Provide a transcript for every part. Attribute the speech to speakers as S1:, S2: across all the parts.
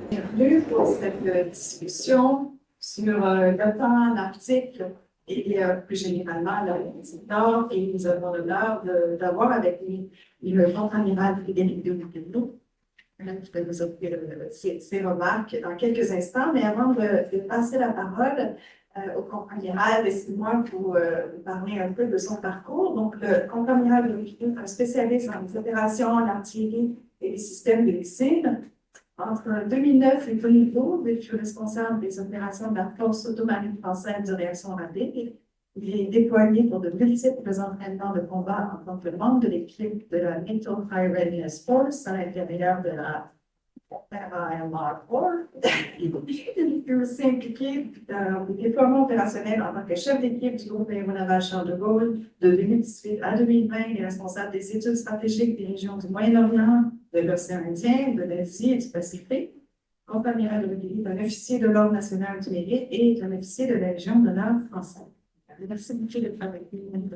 S1: Bienvenue pour cette discussion sur l'OTAN, l'Arctique et plus généralement l'Arctique Nord. Et nous avons l'honneur d'avoir avec nous le contre-amiral Frédéric Demoulin, qui va nous offrir ses remarques dans quelques instants. Mais avant de passer la parole au contre-amiral, laissez-moi vous parler un peu de son parcours. Donc, le contre-amiral Demoulin est un spécialiste en les opérations, l'artillerie et les systèmes de missiles. Entre 2009 et 2012, il fut responsable des opérations de la Force ottomane française de réaction rapide. Il est déployé pour de multiples entraînements de combat en tant que membre de l'équipe de la NATO High Readiness Force à l'intérieur de la RAMR-4. Il fut aussi impliqué dans le déploiement opérationnel en tant que chef d'équipe du groupe aéronaval Charles de Gaulle de 2018 à 2020. Il est responsable des études stratégiques des régions du Moyen-Orient, de l'océan Indien, de l'Asie et du Pacifique. Contre-amiral de est un officier de l'Ordre national du mérite et un officier de la Légion d'honneur française. Merci beaucoup d'être avec nous.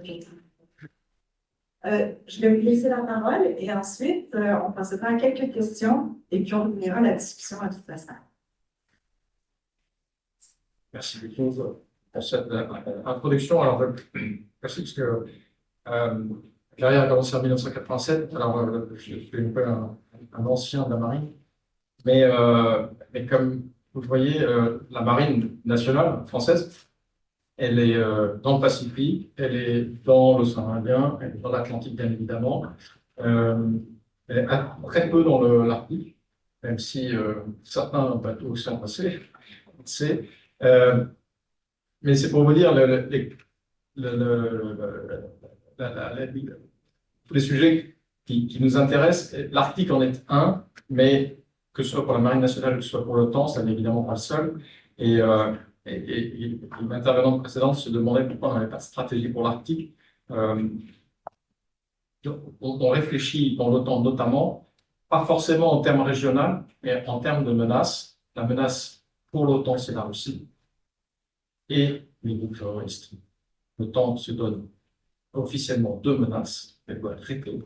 S1: Je vais vous laisser la parole et ensuite, on passera à quelques questions et puis on ouvrira la discussion à toute façon.
S2: Merci beaucoup pour cette introduction. Alors, merci parce que carrière a commencé en 1987. Alors, je suis un peu un ancien de la marine. Mais comme vous le voyez, la marine nationale française, elle est dans le Pacifique, elle est dans l'océan Indien, elle est dans l'Atlantique, bien évidemment. Elle est très peu dans l'Arctique, même si certains bateaux sont passés. Mais c'est pour vous dire tous les sujets qui nous intéressent. L'Arctique en est un, mais que ce soit pour la Marine nationale, que ce soit pour l'OTAN, ça n'est évidemment pas le seul. Et l'intervenante précédente se demandait pourquoi on n'avait pas de stratégie pour l'Arctique. On réfléchit dans l'OTAN notamment, pas forcément en termes régionaux, mais en termes de menaces. La menace pour l'OTAN, c'est la Russie et les groupes terroristes. L'OTAN se donne officiellement deux menaces, elle doit être réglée.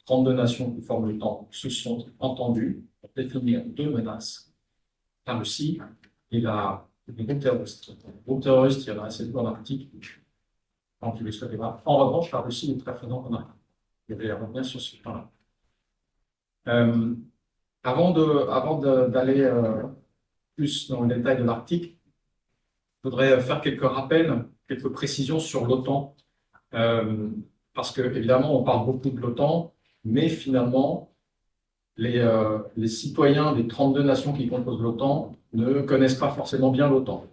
S2: 32 nations qui forment l'OTAN se sont entendues pour définir deux menaces, la Russie et les groupes terroristes. Les groupes terroristes, il y en a assez peu en Arctique, tant qu'il les souhaitait pas. En revanche, la Russie est très présente en Arctique. Je vais revenir sur ce point-là. Avant d'aller plus dans le détail de l'Arctique, je voudrais faire quelques rappels, quelques précisions sur l'OTAN. Parce que, évidemment, on parle beaucoup de l'OTAN, mais finalement, les citoyens des 32 nations qui composent l'OTAN ne connaissent pas forcément bien l'OTAN.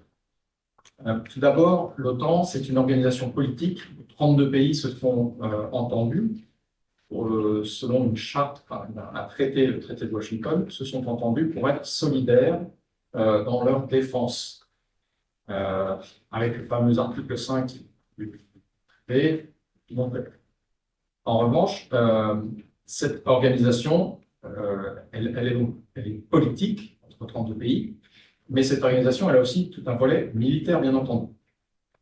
S2: Tout d'abord, l'OTAN, c'est une organisation politique. 32 pays se sont entendus, selon une charte, un traité, le traité de Washington, se sont entendus pour être solidaires dans leur défense. Avec le fameux article 5 du traité. En revanche, cette organisation, elle est politique entre 32 pays, mais cette organisation, elle a aussi tout un volet militaire, bien entendu.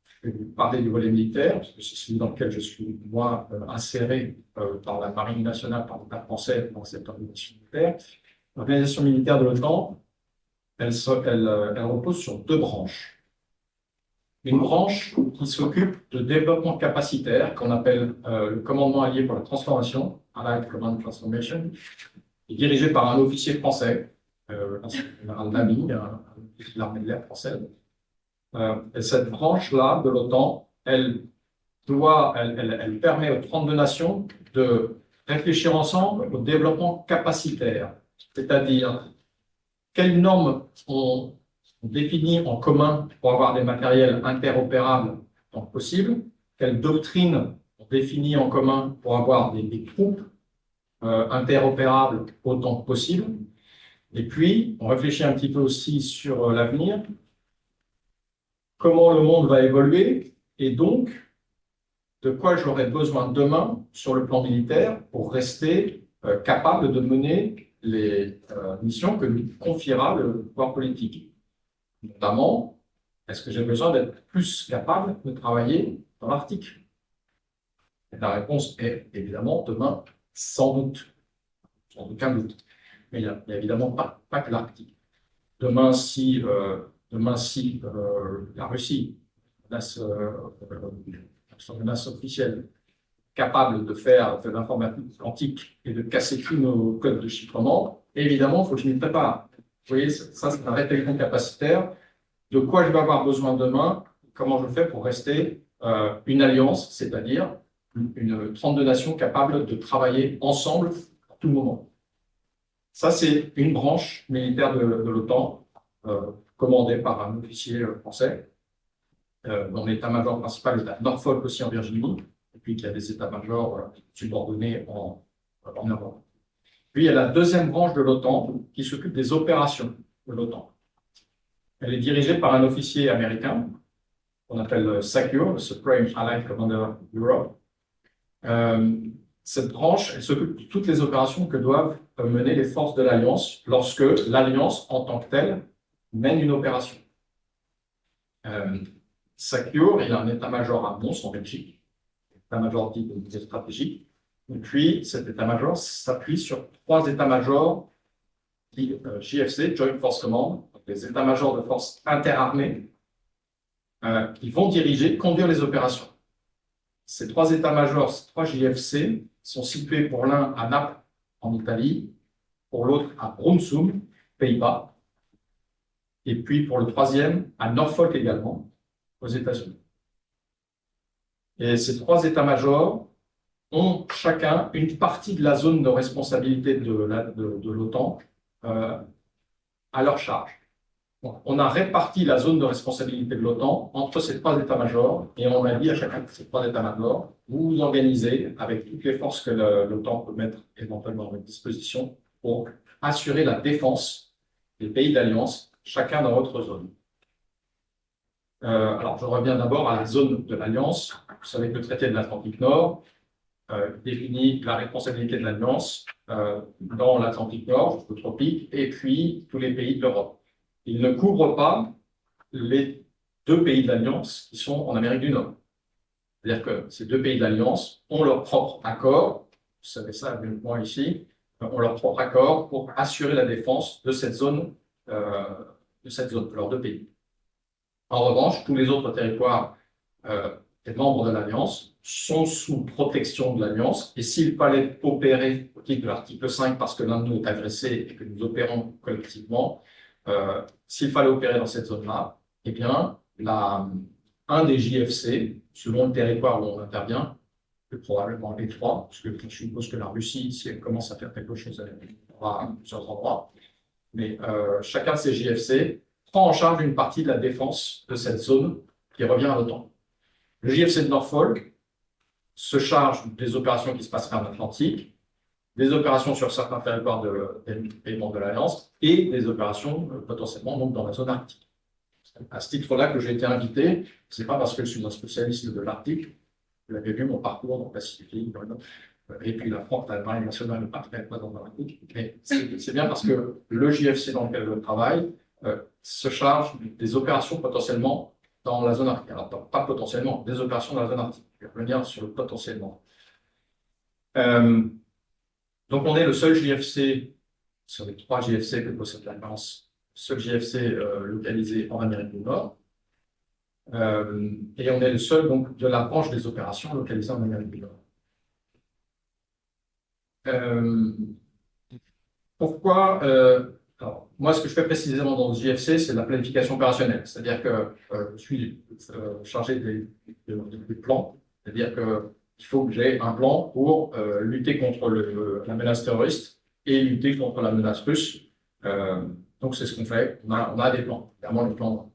S2: Je vais vous parler du volet militaire, parce que c'est celui dans lequel je suis, moi, inséré par la Marine nationale, par l'État français, dans cette organisation militaire. L'organisation militaire de l'OTAN, elle repose sur deux branches. Une branche qui s'occupe de développement capacitaire, qu'on appelle le commandement allié pour la transformation, Allied Command Transformation, est dirigé par un officier français, un général Lamy, de l'armée de l'air française. Et cette branche-là de l'OTAN, elle permet aux 32 nations de réfléchir ensemble au développement capacitaire, c'est-à-dire quelles normes on définit en commun pour avoir des matériels interopérables tant que possible, quelles doctrines on définit en commun pour avoir des troupes interopérables autant que possible. Et puis, on réfléchit un petit peu aussi sur l'avenir, comment le monde va évoluer, et donc, de quoi j'aurai besoin demain sur le plan militaire pour rester capable de mener les missions que nous confiera le pouvoir politique. Notamment, est-ce que j'ai besoin d'être plus capable de travailler dans l'Arctique? La réponse est évidemment demain, sans doute, sans aucun doute. Mais il y a évidemment pas que l'Arctique. Demain, si la Russie menace, son menace officielle, capable de faire de l'informatique quantique et de casser tous nos codes de chiffrement, évidemment, il faut que je m'y prépare. Vous voyez, ça, c'est un réflexion capacitaire. De quoi je vais avoir besoin demain? Comment je fais pour rester une alliance, c'est-à-dire une 32 nations capables de travailler ensemble à tout moment. Ça, c'est une branche militaire de l'OTAN, commandée par un officier français, dont l'état-major principal est à Norfolk, aussi en Virginie, et puis qu'il y a des états-majors subordonnés en Europe. Puis, il y a la deuxième branche de l'OTAN qui s'occupe des opérations de l'OTAN. Elle est dirigée par un officier américain, qu'on appelle SACEUR, le Supreme Allied Commander Europe. Cette branche, elle s'occupe de toutes les opérations que doivent mener les forces de l'Alliance lorsque l'Alliance, en tant que telle, mène une opération. SACEUR, il a un état-major à Mons, en Belgique, état-major dit de stratégique. Et puis, cet état-major s'appuie sur 3 états-majors JFC, Joint Force Command, les états-majors de forces interarmées, qui vont conduire les opérations. Ces 3 états-majors, ces 3 JFC, sont situés pour l'un à Naples, en Italie, pour l'autre à Brunssum, Pays-Bas, et puis pour le 3e à Norfolk également, aux États-Unis. Et ces 3 états-majors ont chacun une partie de la zone de responsabilité de l'OTAN à leur charge. Donc, on a réparti la zone de responsabilité de l'OTAN entre ces 3 états-majors et on a dit à chacun de ces 3 états-majors, vous vous organisez avec toutes les forces que l'OTAN peut mettre éventuellement à votre disposition pour assurer la défense des pays d'alliance, chacun dans votre zone. Alors, je reviens d'abord à la zone de l'Alliance. Vous savez que le traité de l'Atlantique Nord définit la responsabilité de l'Alliance dans l'Atlantique Nord, jusqu'au tropique, et puis tous les pays de l'Europe. Il ne couvre pas les 2 pays de l'Alliance qui sont en Amérique du Nord. C'est-à-dire que ces 2 pays de l'Alliance ont leur propre accord, vous savez ça mieux que moi ici, ont leur propre accord pour assurer la défense de cette zone, de leurs 2 pays. En revanche, tous les autres territoires des membres de l'Alliance sont sous protection de l'Alliance, et s'il fallait opérer au titre de l'article 5 parce que l'un de nous est agressé et que nous opérons collectivement, s'il fallait opérer dans cette zone-là, eh bien, un des JFC, selon le territoire où on intervient, probablement les 3, parce que je suppose que la Russie, si elle commence à faire quelque chose, elle aura plusieurs endroits, mais chacun de ces JFC prend en charge une partie de la défense de cette zone qui revient à l'OTAN. Le JFC de Norfolk se charge des opérations qui se passeraient en Atlantique, des opérations sur certains territoires des pays membres de l'Alliance et des opérations potentiellement donc, dans la zone arctique. À ce titre-là que j'ai été invité, ce n'est pas parce que je suis un spécialiste de l'Arctique, vous l'avez vu mon parcours dans le Pacifique, et puis la France, la Marine nationale ne participe pas dans l'Arctique, mais c'est bien parce que le JFC dans lequel je travaille se charge des opérations potentiellement dans la zone arctique. Alors, pas potentiellement, des opérations dans la zone arctique. Je vais revenir sur le potentiellement. Donc, on est le seul JFC, sur les 3 JFC que possède l'Alliance, seul JFC localisé en Amérique du Nord. Et on est le seul donc, de la branche des opérations localisée en Amérique du Nord. Pourquoi alors, moi, ce que je fais précisément dans ce JFC, c'est la planification opérationnelle. C'est-à-dire que je suis chargé des plans. C'est-à-dire qu'il faut que j'ai un plan pour lutter contre la menace terroriste et lutter contre la menace russe. Donc, c'est ce qu'on fait. On a des plans. Évidemment, les plans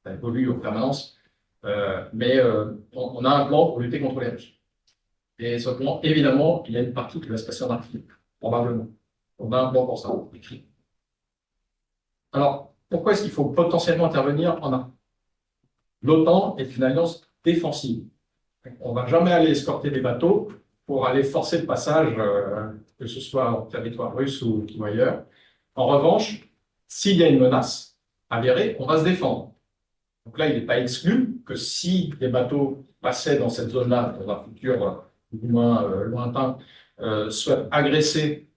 S2: évoluent en permanence. Mais on a un plan pour lutter contre les Russes. Et ce plan, évidemment, il y a une partie qui va se passer en Arctique, probablement. On a un plan pour ça, écrit. Alors, pourquoi est-ce qu'il faut potentiellement intervenir en Arctique? L'OTAN est une alliance défensive. On ne va jamais aller escorter des bateaux pour aller forcer le passage, que ce soit en territoire russe ou ailleurs. En revanche, s'il y a une menace avérée, on va se défendre. Donc là, il n'est pas exclu que si des bateaux passaient dans cette zone-là, dans un futur du moins lointain, soient agressés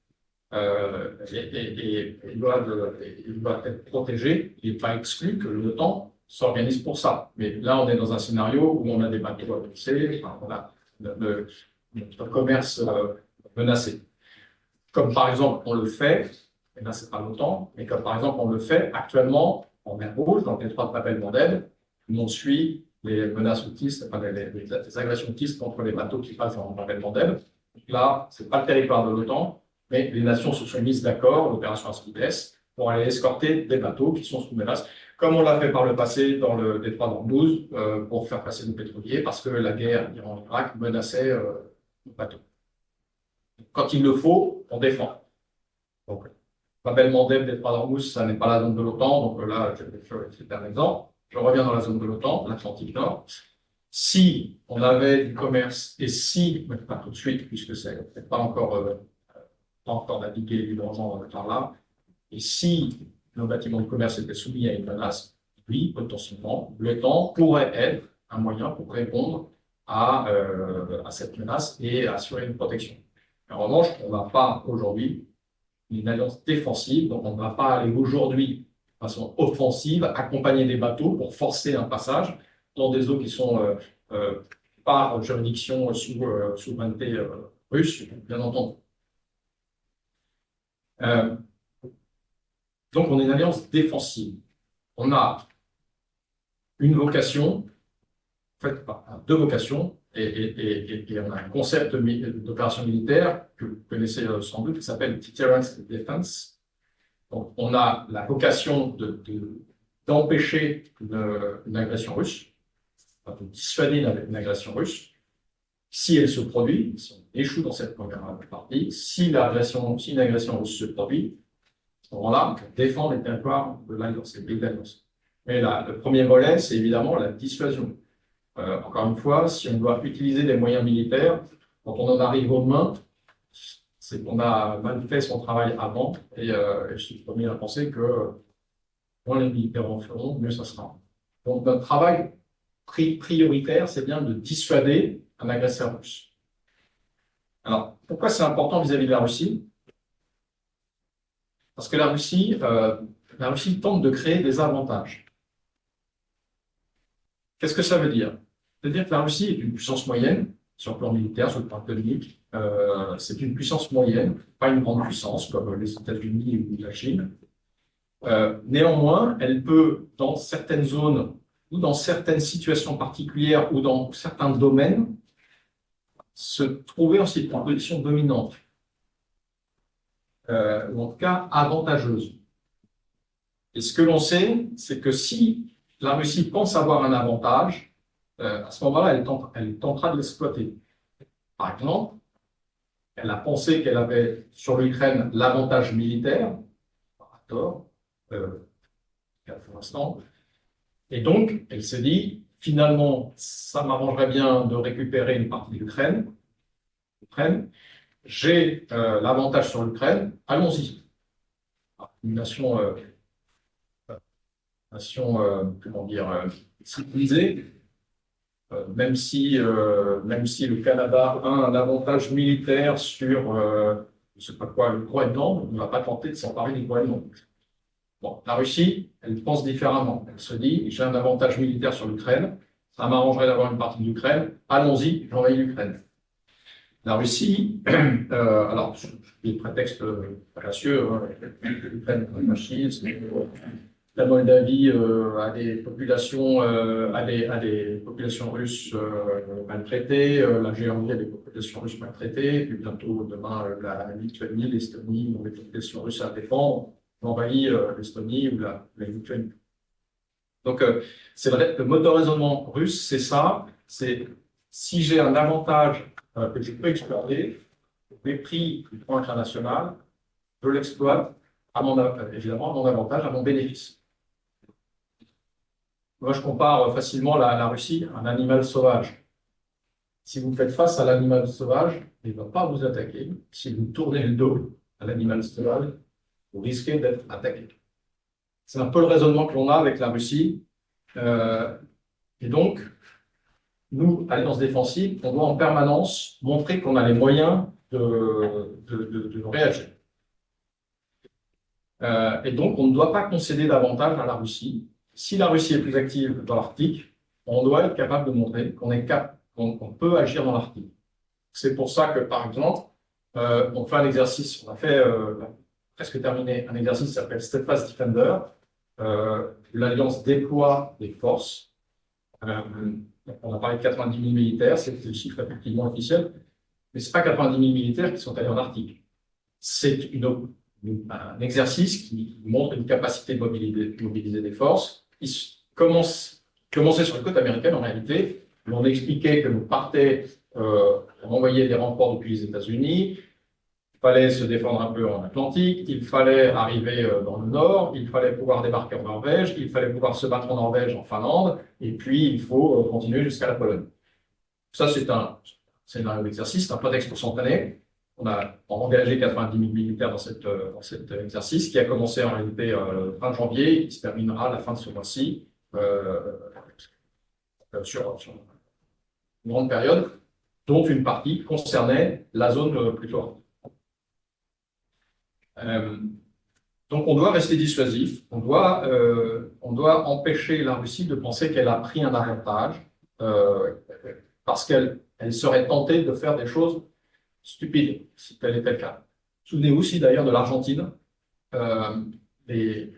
S2: et il doit être protégé. Il n'est pas exclu que l'OTAN s'organise pour ça. Mais là, on est dans un scénario où on a des bateaux à pousser, enfin, on a notre commerce menacé. Comme par exemple, on le fait, et là, c'est pas l'OTAN, mais comme par exemple, on le fait actuellement en mer Rouge, dans le détroit de Bab el-Mandeb, où on suit les menaces houthistes, enfin, les agressions houthistes contre les bateaux qui passent en Bab el-Mandeb. Là, ce n'est pas le territoire de l'OTAN, mais les nations se sont mises d'accord, l'opération Aspides, pour aller escorter des bateaux qui sont sous menace, comme on l'a fait par le passé dans le détroit d'Ormuz, pour faire passer nos pétroliers, parce que la guerre Iran-Irak menaçait nos bateaux. Quand il le faut, on défend. Donc, Bab el-Mandeb, détroit d'Ormuz, ça n'est pas la zone de l'OTAN, donc là, c'est un exemple. Je reviens dans la zone de l'OTAN, l'Atlantique Nord. Si on avait du commerce, et si, mais pas tout de suite, puisque c'est pas encore naviguer librement par là, et si nos bâtiments de commerce étaient soumis à une menace, oui, potentiellement, l'OTAN pourrait être un moyen pour répondre à cette menace et assurer une protection. En revanche, on n'a pas aujourd'hui une alliance défensive, donc on ne va pas aller aujourd'hui de façon offensive, accompagner des bateaux pour forcer un passage dans des eaux qui sont par juridiction sous souveraineté russe, bien entendu. Donc on est une alliance défensive. On a une vocation, en fait, deux vocations, et on a un concept d'opération militaire que vous connaissez sans doute, qui s'appelle Deterrence Defense. Donc, on a la vocation d'empêcher une agression russe, de dissuader une agression russe. Si elle se produit, si on échoue dans cette première partie, si une agression russe se produit, à ce moment-là, on défend les territoires de l'Alliance, les pays de l'Alliance. Mais le premier volet, c'est évidemment la dissuasion. Encore une fois, si on doit utiliser des moyens militaires, quand on en arrive aux mains, c'est qu'on a mal fait son travail avant, et je suis le premier à penser que moins les militaires en feront, mieux ça sera. Donc notre travail prioritaire, c'est bien de dissuader un agresseur russe. Alors, pourquoi c'est important vis-à-vis de la Russie? Parce que la Russie tente de créer des avantages. Qu'est-ce que ça veut dire? C'est-à-dire que la Russie est une puissance moyenne, sur le plan militaire, sur le plan économique. C'est une puissance moyenne, pas une grande puissance comme les États-Unis ou la Chine. Néanmoins, elle peut, dans certaines zones ou dans certaines situations particulières ou dans certains domaines, se trouver en position dominante, ou en tout cas avantageuse. Et ce que l'on sait, c'est que si la Russie pense avoir un avantage, à ce moment-là, elle tentera de l'exploiter. Par exemple, elle a pensé qu'elle avait sur l'Ukraine l'avantage militaire, à tort, pour l'instant, et donc elle s'est dit, finalement, ça m'arrangerait bien de récupérer une partie de l'Ukraine, j'ai l'avantage sur l'Ukraine, allons-y. Une nation, comment dire, civilisée, même si le Canada a un avantage militaire sur, je ne sais pas quoi, le Groenland, on ne va pas tenter de s'emparer du Groenland. Bon, la Russie, elle pense différemment. Elle se dit, j'ai un avantage militaire sur l'Ukraine, ça m'arrangerait d'avoir une partie de l'Ukraine, allons-y, j'envahis l'Ukraine. La Russie, alors, des prétextes fallacieux, l'Ukraine est un fascisme, la Moldavie a des populations, russes maltraitées, la Géorgie a des populations russes maltraitées, puis bientôt, demain, la Lituanie, l'Estonie ont des populations russes à défendre, on envahit l'Estonie ou la Lituanie. Donc, c'est vrai, le mode de raisonnement russe, c'est ça, c'est si j'ai un avantage que je peux exploiter, au mépris du droit international, je l'exploite, évidemment, à mon avantage, à mon bénéfice. Moi, je compare facilement la Russie à un animal sauvage. Si vous faites face à l'animal sauvage, il ne va pas vous attaquer. Si vous tournez le dos à l'animal sauvage, vous risquez d'être attaqué. C'est un peu le raisonnement que l'on a avec la Russie. Et donc, nous, alliance défensive, on doit en permanence montrer qu'on a les moyens de réagir. Et donc, on ne doit pas concéder davantage à la Russie. Si la Russie est plus active dans l'Arctique, on doit être capable de montrer qu'on peut agir dans l'Arctique. C'est pour ça que, par exemple, on fait un exercice, on a fait presque terminé un exercice qui s'appelle Steadfast Defender. L'Alliance déploie des forces. On a parlé de 90 000 militaires, c'est le chiffre effectivement officiel, mais ce n'est pas 90 000 militaires qui sont allés en Arctique. C'est un exercice qui montre une capacité de mobiliser des forces. Commençait sur la côte américaine en réalité, où on expliquait que nous on envoyait des renforts depuis les États-Unis, il fallait se défendre un peu en Atlantique, il fallait arriver dans le Nord, il fallait pouvoir débarquer en Norvège, il fallait pouvoir se battre en Norvège, en Finlande, et puis il faut continuer jusqu'à la Pologne. Ça, c'est un exercice, c'est un prétexte pour s'entraîner. On a engagé 90 000 militaires dans cet exercice qui a commencé en réalité fin janvier, qui se terminera à la fin de ce mois-ci, sur une grande période, dont une partie concernait la zone plutôt. Donc on doit rester dissuasif, on doit empêcher la Russie de penser qu'elle a pris un avantage parce qu'elle serait tentée de faire des choses stupides, si tel était le cas. Souvenez-vous aussi d'ailleurs de l'Argentine, les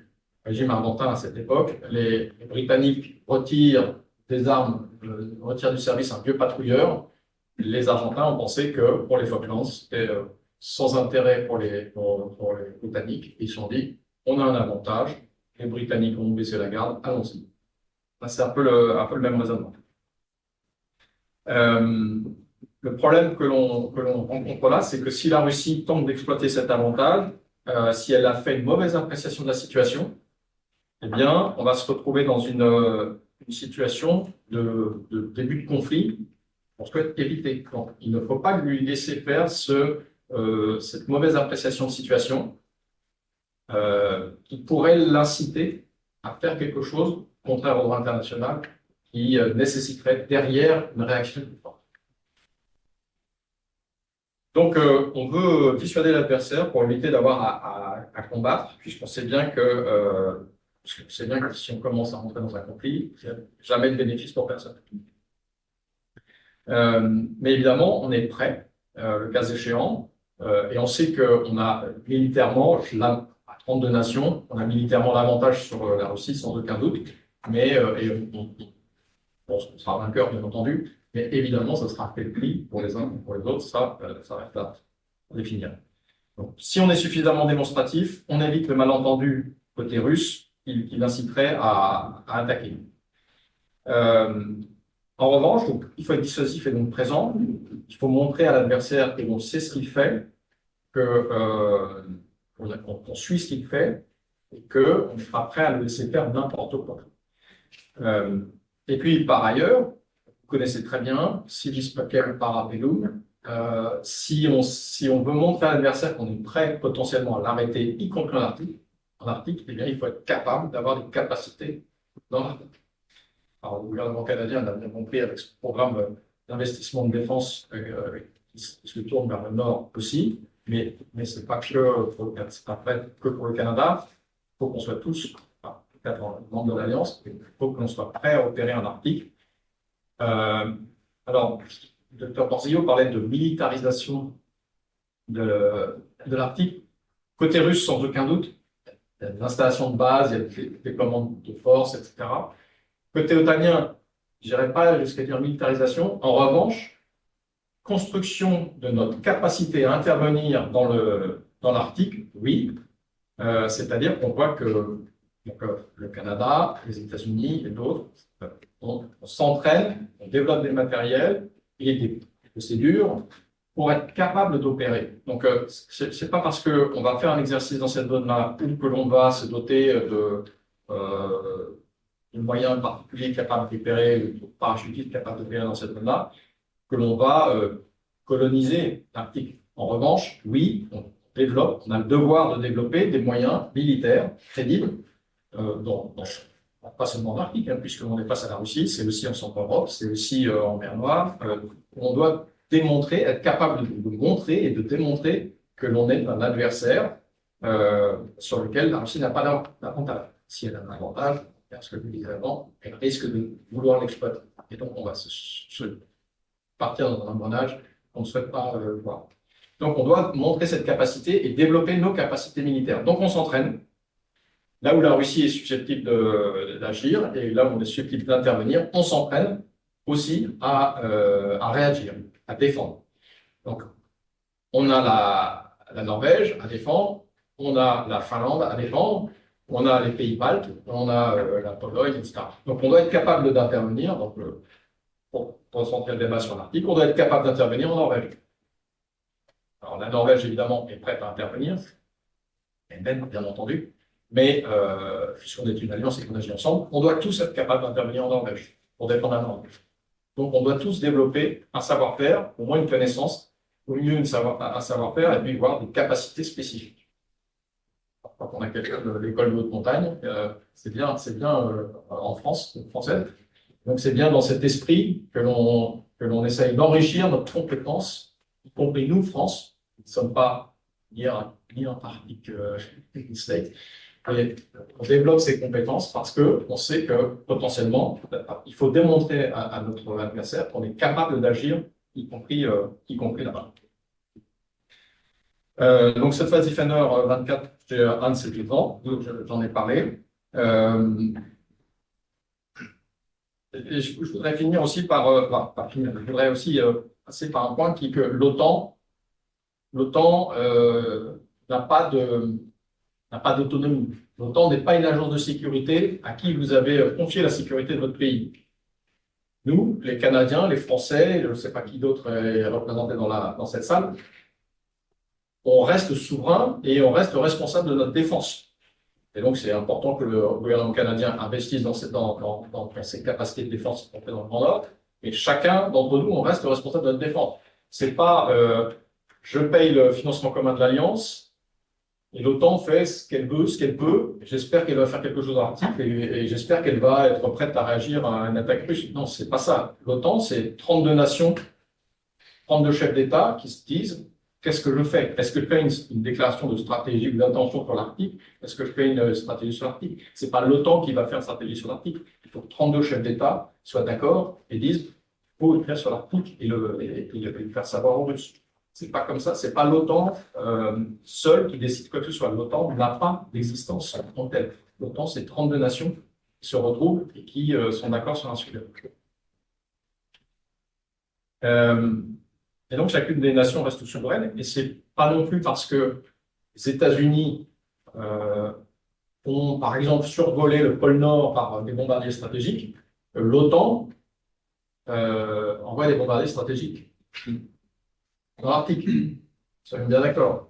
S2: régimes argentins à cette époque, les Britanniques retirent des armes, retirent du service un vieux patrouilleur. Les Argentins ont pensé que pour les Falklands, c'était sans intérêt pour les Britanniques. Ils se sont dit, on a un avantage, les Britanniques ont baissé la garde, allons-y. C'est un peu le même raisonnement. Le problème que l'on rencontre là, c'est que si la Russie tente d'exploiter cet avantage, si elle a fait une mauvaise appréciation de la situation, eh bien, on va se retrouver dans une situation de début de conflit qu'on souhaite éviter. Donc, il ne faut pas lui laisser faire cette mauvaise appréciation de situation qui pourrait l'inciter à faire quelque chose contraire au droit international qui nécessiterait derrière une réaction plus forte. Donc, on veut dissuader l'adversaire pour éviter d'avoir à combattre, puisqu'on sait bien que si on commence à rentrer dans un conflit, il n'y a jamais de bénéfice pour personne. Mais évidemment, on est prêt, le cas échéant, et on sait qu'on a militairement, à 32 nations, on a militairement l'avantage sur la Russie, sans aucun doute, mais on sera vainqueur, bien entendu, mais évidemment, ça sera fait le prix pour les uns et pour les autres, ça reste à définir. Donc, si on est suffisamment démonstratif, on évite le malentendu côté russe qui l'inciterait à attaquer. En revanche, donc, il faut être dissuasif et donc présent. Il faut montrer à l'adversaire que l'on sait ce qu'il fait, qu'on suit ce qu'il fait et qu'on sera prêt à le laisser faire n'importe quoi. Et puis, par ailleurs, vous connaissez très bien, civis pacem para bellum, si on veut montrer à l'adversaire qu'on est prêt potentiellement à l'arrêter, y compris en Arctique, eh bien, il faut être capable d'avoir des capacités dans l'Arctique. Alors, le gouvernement canadien a bien compris avec ce programme d'investissement de défense qui se tourne vers le nord aussi, mais ce n'est pas que pour le Canada. Il faut qu'on soit tous, peut-être membres de l'Alliance, il faut qu'on soit prêts à opérer en Arctique. Alors, le Dr Borzillo parlait de militarisation de l'Arctique. Côté russe, sans aucun doute, il y a des installations de base, il y a des déploiements de forces, etc. Côté otanien, je n'irai pas jusqu'à dire militarisation. En revanche, construction de notre capacité à intervenir dans l'Arctique, oui. C'est-à-dire qu'on voit que le Canada, les États-Unis et d'autres, on s'entraîne, on développe des matériels et des procédures pour être capable d'opérer. Donc, c'est pas parce qu'on va faire un exercice dans cette zone-là ou que l'on va se doter de moyens particuliers capables d'opérer, ou de parachutistes capables d'opérer dans cette zone-là, que l'on va coloniser l'Arctique. En revanche, oui, on a le devoir de développer des moyens militaires crédibles, pas seulement en Arctique, puisque l'on est face à la Russie, c'est aussi en Centre-Europe, c'est aussi en mer Noire. On doit démontrer, être capable de montrer et de démontrer que l'on est un adversaire sur lequel la Russie n'a pas d'avantage. Si elle a un avantage, ce que je disais avant, elle risque de vouloir l'exploiter. Et donc, on va se partir dans un engrenage qu'on ne souhaite pas voir. Donc, on doit montrer cette capacité et développer nos capacités militaires. Donc, on s'entraîne. Là où la Russie est susceptible d'agir et là où on est susceptible d'intervenir, on s'entraîne aussi à réagir, à défendre. Donc, on a la Norvège à défendre, on a la Finlande à défendre, on a les pays baltes, on a la Pologne, etc. Donc, on doit être capable d'intervenir. Donc, pour concentrer le débat sur l'Arctique, on doit être capable d'intervenir en Norvège. Alors, la Norvège, évidemment, est prête à intervenir, et même, bien entendu, mais puisqu'on est une alliance et qu'on agit ensemble, on doit tous être capables d'intervenir en Norvège pour défendre la Norvège. Donc, on doit tous développer un savoir-faire, au moins une connaissance, au mieux un savoir-faire, et puis voir des capacités spécifiques. Quand on a quelqu'un de l'école de haute montagne, c'est bien en France, française. Donc, c'est bien dans cet esprit que l'on essaye d'enrichir notre compétence, y compris nous, France. Nous ne sommes pas ni un Arctic State. Et on développe ces compétences parce qu'on sait que potentiellement, il faut démontrer à notre adversaire qu'on est capable d'agir, y compris là-bas. Donc, cette phase Defender 24, j'ai un de ces exemples, j'en ai parlé. Et je voudrais finir aussi je voudrais aussi passer par un point qui est que l'OTAN n'a pas d'autonomie. L'OTAN n'est pas une agence de sécurité à qui vous avez confié la sécurité de votre pays. Nous, les Canadiens, les Français, je ne sais pas qui d'autre est représenté dans cette salle, on reste souverain et on reste responsable de notre défense. Et donc, c'est important que le gouvernement canadien investisse dans ses capacités de défense dans le Grand Nord. Mais chacun d'entre nous, on reste responsable de notre défense. C'est pas je paye le financement commun de l'Alliance et l'OTAN fait ce qu'elle veut, ce qu'elle peut. J'espère qu'elle va faire quelque chose d'article et j'espère qu'elle va être prête à réagir à une attaque russe. Non, c'est pas ça. L'OTAN, c'est 32 nations, 32 chefs d'État qui se disent qu'est-ce que je fais? Est-ce que je fais une déclaration de stratégie ou d'intention sur l'Arctique? Est-ce que je fais une stratégie sur l'Arctique? Ce n'est pas l'OTAN qui va faire une stratégie sur l'Arctique. Il faut que 32 chefs d'État soient d'accord et disent il faut écrire sur l'Arctique et le faire savoir aux Russes. Ce n'est pas comme ça. Ce n'est pas l'OTAN seul qui décide quoi que ce soit. L'OTAN n'a pas d'existence en tant que telle. L'OTAN, c'est 32 nations qui se retrouvent et qui sont d'accord sur un sujet. Et donc, chacune des nations reste souveraine, et c'est pas non plus parce que les États-Unis ont, par exemple, survolé le pôle Nord par des bombardiers stratégiques, l'OTAN envoie des bombardiers stratégiques dans l'Arctique. Soyons bien d'accord.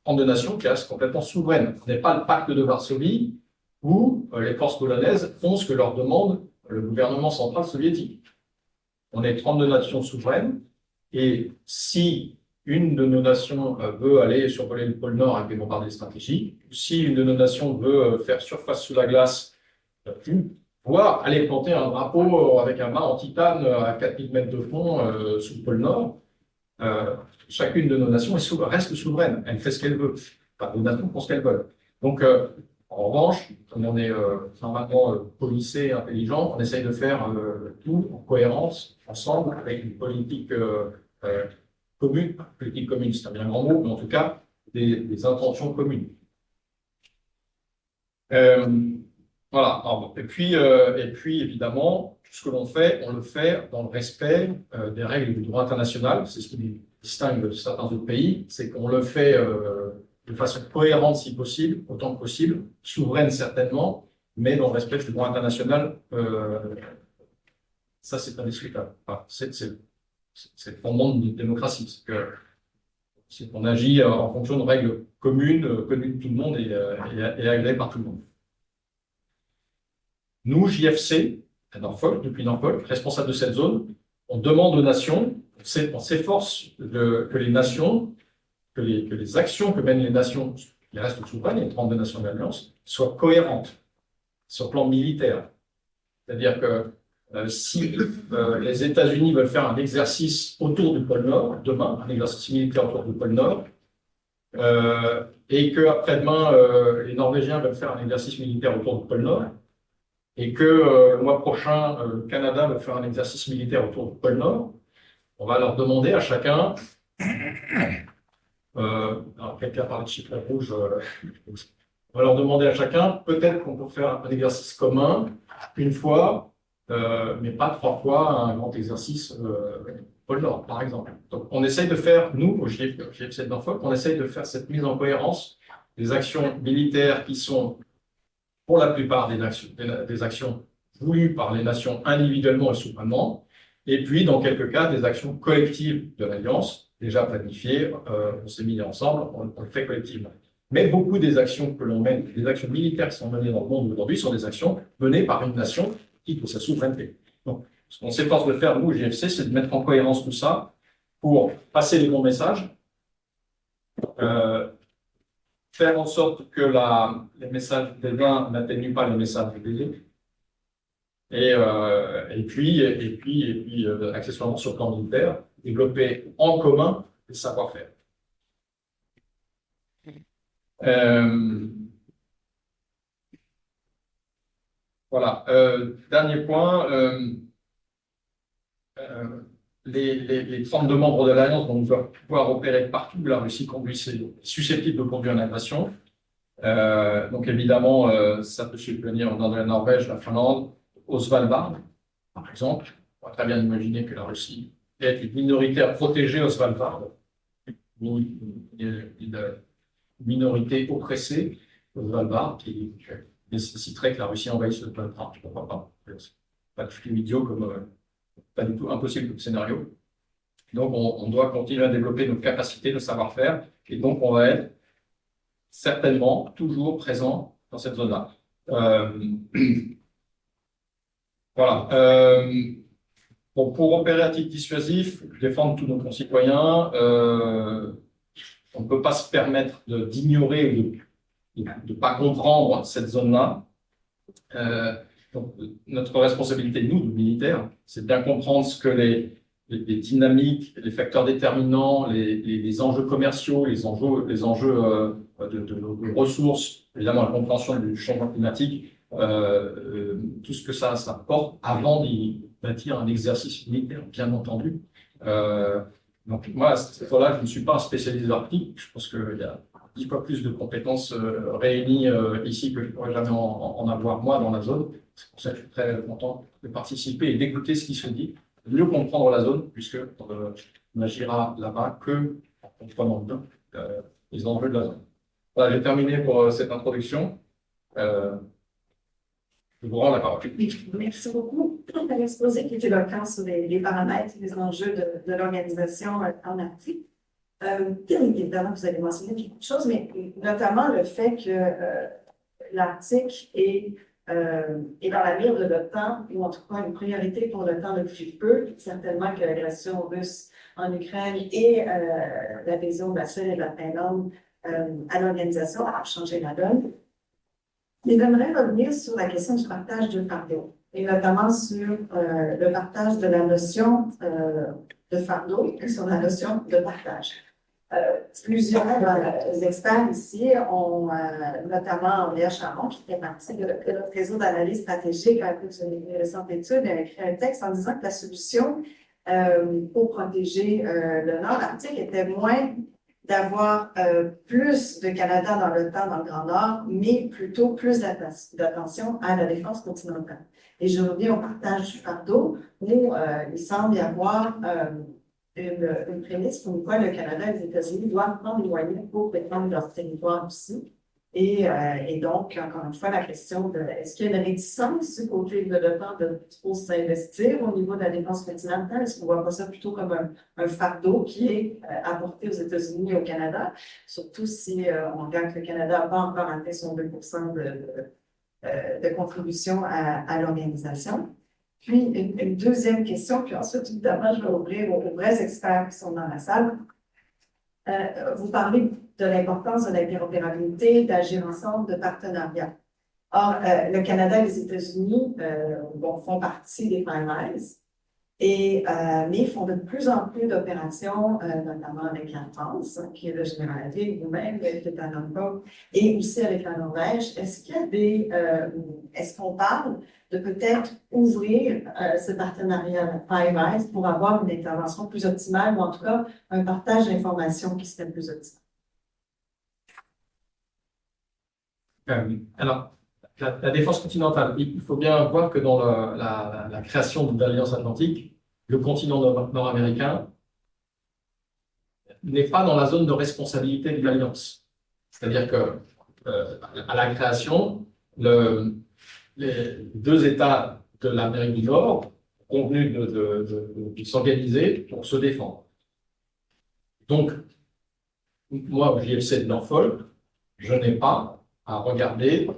S2: 32 nations qui restent complètement souveraines. Ce n'est pas le pacte de Varsovie où les forces polonaises font ce que leur demande le gouvernement central soviétique. On est 32 nations souveraines. Et si une de nos nations veut aller survoler le pôle Nord avec des bombardiers stratégiques, si une de nos nations veut faire surface sous la glace, voire aller planter un drapeau avec un mât en titane à 4000 mètres de fond sous le pôle Nord, chacune de nos nations reste souveraine. Elle fait ce qu'elle veut. Enfin, nos nations font ce qu'elles veulent. Donc, en revanche, comme on est normalement policé et intelligent, on essaye de faire tout en cohérence, ensemble, avec une politique commune. Politique commune, c'est un bien grand mot, mais en tout cas, des intentions communes. Voilà. Alors, et puis, évidemment, tout ce que l'on fait, on le fait dans le respect des règles du droit international. C'est ce qui distingue certains autres pays, c'est qu'on le fait de façon cohérente si possible, autant que possible, souveraine certainement, mais dans le respect du droit international, ça c'est indiscutable. Enfin, c'est le fondement de la démocratie, c'est qu'on agit en fonction de règles communes, connues de tout le monde et agréées par tout le monde. Nous, JFC, à Norfolk, depuis Norfolk, responsable de cette zone, on demande aux nations, on s'efforce que les nations, que les actions que mènent les nations qui restent souveraines, les 32 nations de l'Alliance, soient cohérentes sur le plan militaire. C'est-à-dire que si les États-Unis veulent faire un exercice autour du pôle Nord, demain, un exercice militaire autour du pôle Nord, et qu'après-demain, les Norvégiens veulent faire un exercice militaire autour du pôle Nord, et que le mois prochain, le Canada veut faire un exercice militaire autour du pôle Nord, on va leur demander à chacun, alors quelqu'un parle de chiffres rouges, on va leur demander à chacun, peut-être qu'on peut faire un exercice commun une fois, mais pas 3 fois un grand exercice pôle Nord, par exemple. Donc, on essaye de faire, nous, au GF7 Norfolk, on essaye de faire cette mise en cohérence des actions militaires qui sont, pour la plupart des actions voulues par les nations individuellement et souverainement, et puis, dans quelques cas, des actions collectives de l'Alliance, déjà planifiées, on s'est mis ensemble, on le fait collectivement. Mais beaucoup des actions que l'on mène, des actions militaires qui sont menées dans le monde aujourd'hui, sont des actions menées par une nation qui pour sa souveraineté. Donc, ce qu'on s'efforce de faire, nous, au GFC, c'est de mettre en cohérence tout ça pour passer les bons messages, faire en sorte que les messages des uns n'atteignent pas les messages des autres, et puis, accessoirement sur le plan militaire, développer en commun les savoir-faire. Voilà. Dernier point, les 32 membres de l'Alliance vont pouvoir opérer partout où la Russie est susceptible de conduire une invasion. Donc évidemment, ça peut subvenir dans la Norvège, la Finlande, au Svalbard, par exemple. On va très bien imaginer que la Russie est une minorité protégée au Svalbard, une minorité oppressée au Svalbard qui nécessiterait que la Russie envahisse le Svalbard. Je ne comprends pas. Pas du tout idiot, pas du tout impossible comme scénario. Donc on doit continuer à développer nos capacités, nos savoir-faire, et donc on va être certainement toujours présent dans cette zone-là. Voilà. Bon, pour opérer à titre dissuasif, défendre tous nos concitoyens, on ne peut pas se permettre d'ignorer ou de ne pas comprendre cette zone-là. Donc, notre responsabilité, nous, militaires, c'est de bien comprendre ce que les dynamiques, les facteurs déterminants, les enjeux commerciaux, les enjeux de ressources, évidemment la compréhension du changement climatique, tout ce que ça porte avant d'y bâtir un exercice militaire, bien entendu. Donc moi, à cette fois-là, je ne suis pas un spécialiste d'Arctique. Je pense qu'il y a 10 fois plus de compétences réunies ici que je ne pourrais jamais en avoir moi dans la zone. C'est pour ça que je suis très content de participer et d'écouter ce qui se dit, de mieux comprendre la zone, puisque on n'agira là-bas que en comprenant bien les enjeux de la zone. Voilà, j'ai terminé pour cette introduction. Je vous rends la parole.
S1: Merci beaucoup pour l'exposé qui était éloquent sur les paramètres et les enjeux de l'organisation en Arctique. Évidemment, vous avez mentionné beaucoup de choses, mais notamment le fait que l'Arctique est dans la mire de l'OTAN, ou en tout cas une priorité pour l'OTAN depuis peu, certainement que l'agression russe en Ukraine et l'adhésion de la Suède et de la Finlande à l'organisation a changé la donne. Mais j'aimerais revenir sur la question du partage de fardeau, et notamment sur le partage de la notion de fardeau et sur la notion de partage. Plusieurs experts ici ont, notamment Léa Charon, qui fait partie de notre réseau d'analyse stratégique à cause d'une récente étude, a écrit un texte en disant que la solution pour protéger le Nord Arctique était moins d'avoir plus de Canada dans l'OTAN, dans le Grand Nord, mais plutôt plus d'attention à la défense continentale. Et je reviens au partage du fardeau, où il semble y avoir une prémisse pour quoi le Canada et les États-Unis doivent prendre les moyens pour défendre leur territoire aussi. Et donc, encore une fois, la question de est-ce qu'il y a une réticence du côté de l'OTAN de trop s'investir au niveau de la défense continentale? Est-ce qu'on voit pas ça plutôt comme un fardeau qui est apporté aux États-Unis et au Canada? Surtout si on regarde que le Canada n'a pas encore atteint son 2% de contribution à l'organisation. Puis, une deuxième question, puis ensuite, évidemment, je vais ouvrir aux vrais experts qui sont dans la salle. Vous parlez de l'importance de l'interopérabilité, d'agir ensemble, de partenariat. Or, le Canada et les États-Unis font partie des Five Eyes. Mais ils font de plus en plus d'opérations, notamment avec la France, qui est le général Aviv, vous-même, qui est à Norfolk, et aussi avec la Norvège. Est-ce qu'on parle de peut-être ouvrir ce partenariat Five Eyes pour avoir une intervention plus optimale, ou en tout cas un partage d'informations qui serait plus optimal?
S2: Alors, la défense continentale, il faut bien voir que dans la création de l'Alliance Atlantique, le continent nord-américain n'est pas dans la zone de responsabilité de l'Alliance. C'est-à-dire que à la création, les deux États de l'Amérique du Nord ont convenu de s'organiser pour se défendre. Donc, moi, au JLC de Norfolk, je n'ai pas à regarder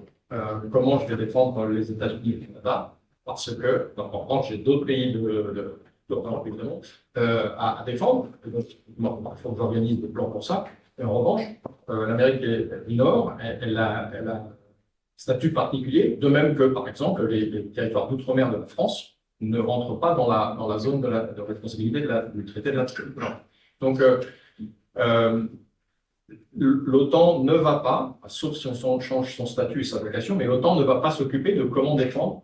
S2: comment je vais défendre les États-Unis et le Canada, parce que, en revanche, j'ai d'autres pays d'Europe, évidemment, à défendre. Donc, il faut que j'organise des plans pour ça. Et en revanche, l'Amérique du Nord, elle a un statut particulier, de même que, par exemple, les territoires d'outre-mer de la France ne rentrent pas dans la zone de responsabilité du traité de l'Atlantique Nord. Donc, l'OTAN ne va pas, sauf si on change son statut et sa vocation, mais l'OTAN ne va pas s'occuper de comment défendre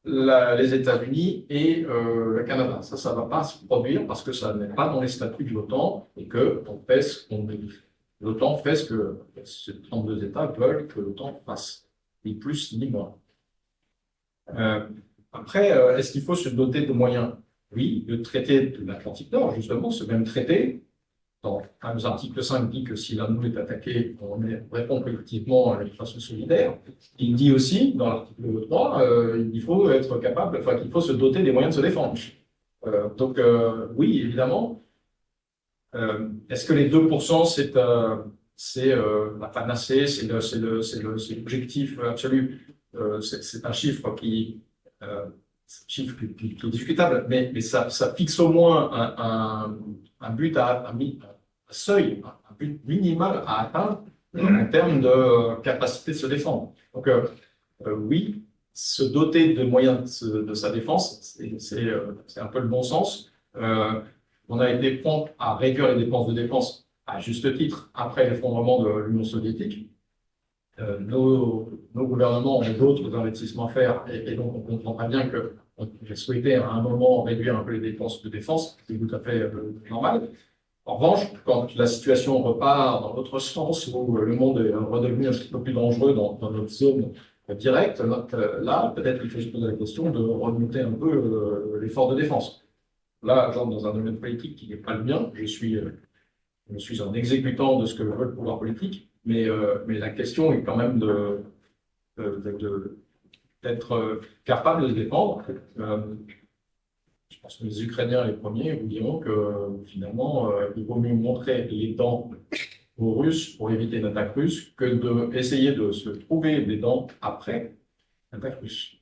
S2: les États-Unis et le Canada. Ça ne va pas se produire parce que ça n'est pas dans les statuts de l'OTAN et que l'OTAN fait ce que ces 32 États veulent que l'OTAN fasse, ni plus ni moins. Après, est-ce qu'il faut se doter de moyens? Oui, le traité de l'Atlantique Nord, justement, ce même traité, dans l'article 5 dit que si l'un de nous est attaqué, on répond collectivement de façon solidaire. Il dit aussi, dans l'article 3, il faut être capable, enfin, qu'il faut se doter des moyens de se défendre. Donc, oui, évidemment. Est-ce que les 2%, c'est la panacée, c'est l'objectif absolu? C'est un chiffre qui est discutable, mais ça fixe au moins un but un seuil, un but minimal à atteindre en termes de capacité de se défendre. Donc, oui, se doter de moyens de sa défense, c'est un peu le bon sens. On a été prompt à réduire les dépenses de défense à juste titre après l'effondrement de l'Union soviétique. Nos gouvernements ont d'autres investissements à faire et donc on comprend très bien que j'ai souhaité à un moment réduire un peu les dépenses de défense, c'est tout à fait normal. En revanche, quand la situation repart dans l'autre sens, où le monde est redevenu un petit peu plus dangereux dans notre zone directe, là, peut-être qu'il faut se poser la question de remonter un peu l'effort de défense. Là, j'entre dans un domaine politique qui n'est pas le mien. Je suis un exécutant de ce que veut le pouvoir politique, mais la question est quand même d'être capable de se défendre. Je pense que les Ukrainiens, les premiers, vous diront que finalement, il vaut mieux montrer les dents aux Russes pour éviter une attaque russe que d'essayer de se trouver des dents après l'attaque russe.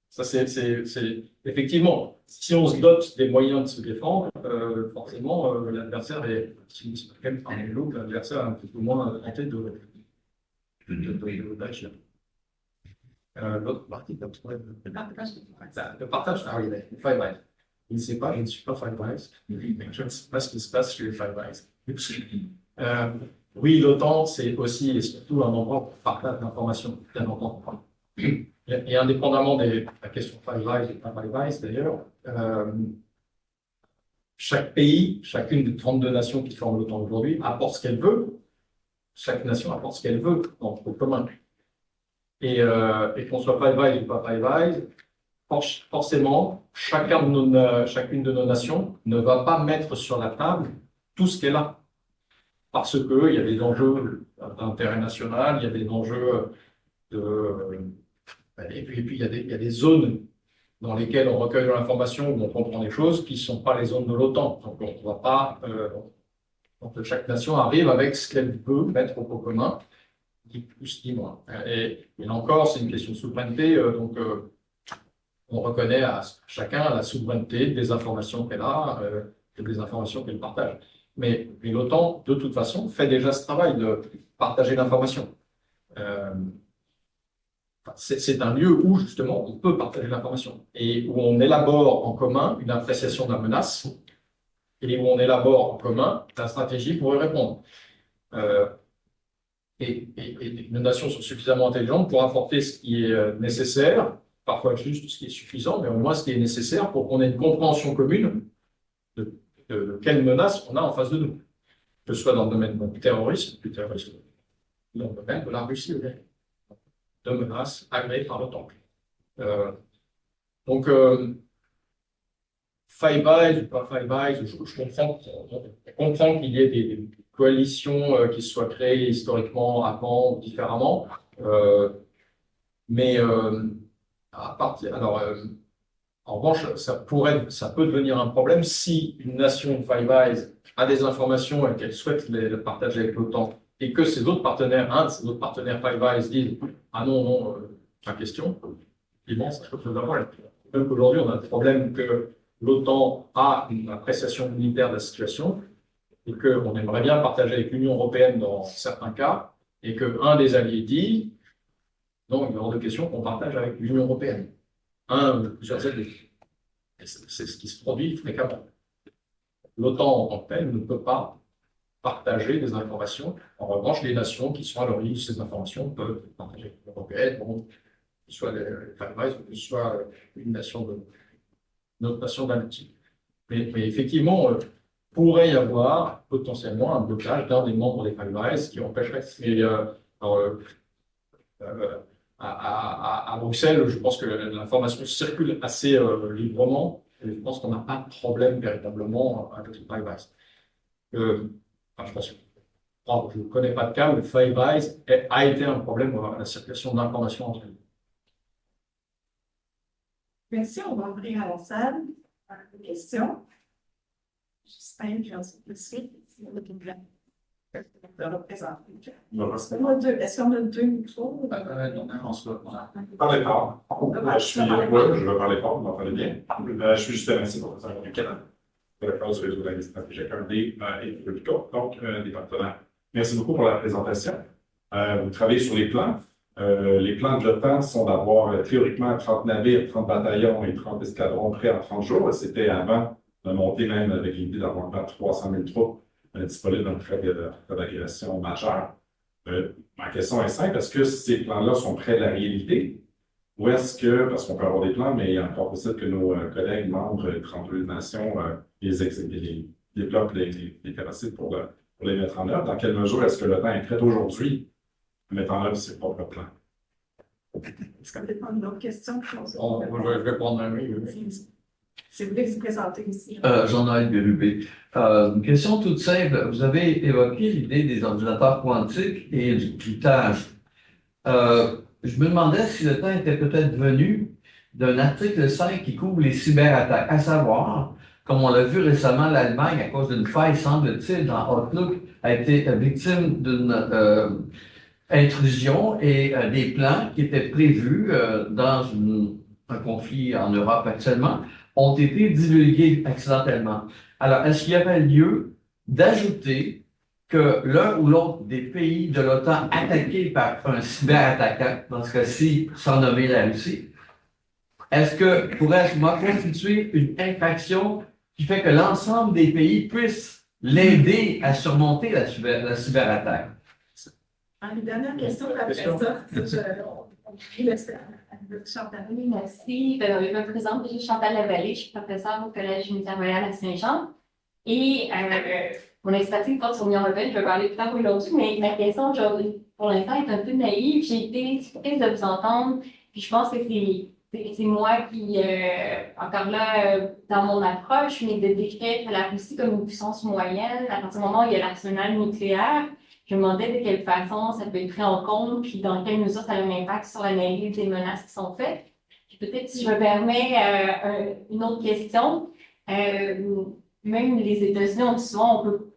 S2: Ça, c'est effectivement, si on se dote des moyens de se défendre, forcément, l'adversaire est, quand même parmi l'autre, l'adversaire est un petit peu moins tenté d'agir. L'autre partie, le partage, ah oui, Five Eyes. Il ne sait pas, je ne suis pas Five Eyes, je ne sais pas ce qui se passe chez les Five Eyes. Oui, l'OTAN, c'est aussi et surtout un endroit pour partage d'informations, bien entendu. Et indépendamment de la question Five Eyes et pas Five Eyes, d'ailleurs, chaque pays, chacune des 32 nations qui forment l'OTAN aujourd'hui, apporte ce qu'elle veut. Chaque nation apporte ce qu'elle veut au commun. Et qu'on soit Five Eyes ou pas Five Eyes, forcément, chacune de nos nations ne va pas mettre sur la table tout ce qu'elle a. Parce qu'il y a des enjeux d'intérêt national, il y a des enjeux et puis il y a des zones dans lesquelles on recueille de l'information, où on comprend des choses qui ne sont pas les zones de l'OTAN. Donc on ne va pas. Donc chaque nation arrive avec ce qu'elle veut mettre au commun, ni plus ni moins. Et là encore, c'est une question de souveraineté. Donc on reconnaît à chacun la souveraineté des informations qu'elle a et des informations qu'elle partage. Mais l'OTAN, de toute façon, fait déjà ce travail de partager l'information. c'est un lieu où, justement, on peut partager l'information et où on élabore en commun une appréciation de la menace et où on élabore en commun la stratégie pour y répondre. Et nos nations sont suffisamment intelligentes pour apporter ce qui est nécessaire, parfois juste ce qui est suffisant, mais au moins ce qui est nécessaire pour qu'on ait une compréhension commune de quelle menace on a en face de nous, que ce soit dans le domaine du terrorisme, dans le domaine de la Russie, de menaces agréées par l'OTAN. Donc, Five Eyes ou pas Five Eyes, je comprends qu'il y ait des coalitions qui se soient créées historiquement avant ou différemment, mais en revanche, ça peut devenir un problème si une nation Five Eyes a des informations et qu'elle souhaite les partager avec l'OTAN et que ses autres partenaires, un de ses autres partenaires Five Eyes disent ah non, pas question. Effectivement, ça peut poser un problème. Même qu'aujourd'hui, on a le problème que l'OTAN a une appréciation militaire de la situation et qu'on aimerait bien partager avec l'Union européenne dans certains cas, et qu'un des alliés dit non, il est hors de question qu'on partage avec l'Union européenne. Un ou plusieurs alliés. C'est ce qui se produit fréquemment. L'OTAN en tant que telle ne peut pas partager des informations. En revanche, les nations qui sont à l'origine de ces informations peuvent partager avec l'Union européenne, bon, que ce soit les Five Eyes ou que ce soit une autre nation d'Atlantique. Mais effectivement, pourrait y avoir potentiellement un blocage d'un des membres des Five Eyes qui empêcherait. À Bruxelles, je pense que l'information circule assez librement et je pense qu'on n'a pas de problème véritablement avec les Five Eyes. Je ne connais pas de cas où le Five Eyes a été un problème à la circulation d'informations entre eux.
S1: Merci, on va ouvrir à la salle. Des questions? Justin, puis ensuite, tout de suite, de représenter. Est-ce qu'on a deux micros?
S2: Non, en soi.
S3: Parlez fort. Je vais parler fort, vous m'entendez bien. Je suis Justin Massy, professeur du Canada, directeur du réseau d'analyse stratégique RD et Publico, donc des partenaires. Merci beaucoup pour la présentation. Vous travaillez sur les plans. Les plans de l'OTAN sont d'avoir théoriquement 30 navires, 30 bataillons et 30 escadrons prêts en 30 jours. C'était avant de monter même avec l'idée d'avoir un plan de 300 000 troupes disponibles dans le cas d'agression majeure. Ma question est simple, est-ce que ces plans-là sont près de la réalité? Ou est-ce que, parce qu'on peut avoir des plans, mais il est encore possible que nos collègues membres des 32 nations les développent les capacités pour les mettre en œuvre? Dans quelle mesure est-ce que l'OTAN est prête aujourd'hui à mettre en œuvre ses propres plans?
S1: Est-ce qu'on peut prendre une autre question?
S2: Je vais prendre un oui.
S1: Si vous voulez vous présenter aussi.
S4: Jean-Noël Bérubé. Une question toute simple. Vous avez évoqué l'idée des ordinateurs quantiques et du cryptage. Je me demandais si le temps était peut-être venu d'un article 5 qui couvre les cyberattaques, à savoir, comme on l'a vu récemment, l'Allemagne, à cause d'une faille, semble-t-il, dans Outlook, a été victime d'une intrusion et des plans qui étaient prévus dans un conflit en Europe actuellement ont été divulgués accidentellement. Alors, est-ce qu'il y avait lieu d'ajouter que l'un ou l'autre des pays de l'OTAN attaqués par un cyberattaquant, dans ce cas-ci, sans nommer la Russie, est-ce que pourrait-ce constituer une infraction qui fait que l'ensemble des pays puissent l'aider à surmonter la cyberattaque?
S1: Une dernière question après ça. Chantal.
S5: Oui, merci. Je me présente, je suis Chantal Lavallée, je suis professeure au Collège unitaire Royal à Saint-Jean. Et mon expertise porte sur l'Union européenne, je vais parler plus tard aujourd'hui, mais ma question aujourd'hui, pour l'instant, est un peu naïve. J'ai été surprise de vous entendre, puis je pense que c'est moi qui, encore là, dans mon approche, mais de décrire la Russie comme une puissance moyenne, à partir du moment où il y a l'arsenal nucléaire. Je me demandais de quelle façon ça peut être pris en compte, puis dans quelle mesure ça a un impact sur l'analyse des menaces qui sont faites. Puis peut-être, si je me permets, une autre question. Même les États-Unis ont souvent, on peut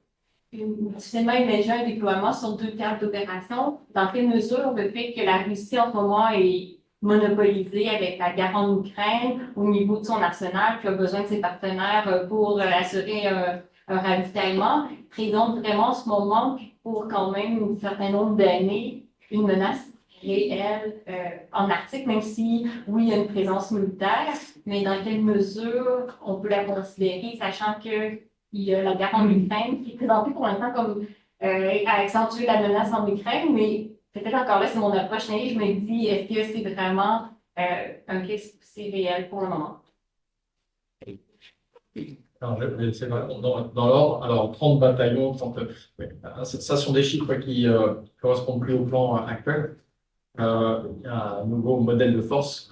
S5: difficilement imaginer un déploiement sur 2 cadres d'opération. Dans quelle mesure le fait que la Russie en ce moment est monopolisée avec la guerre en Ukraine au niveau de son arsenal, puis a besoin de ses partenaires pour assurer un ravitaillement, présente vraiment ce moment pour quand même un certain nombre d'années une menace. réelle en Arctique, même si, oui, il y a une présence militaire, mais dans quelle mesure on peut la considérer, sachant qu'il y a la guerre en Ukraine, qui est présentée pour l'instant comme à accentuer la menace en Ukraine, mais peut-être encore là, c'est mon approche naïve, je me dis, est-ce que c'est vraiment un risque aussi réel pour le moment?
S2: Alors, c'est dans l'ordre. Alors, 30 bataillons, 30, oui. Ça sont des chiffres qui correspondent plus au plan actuel. Il y a un nouveau modèle de force.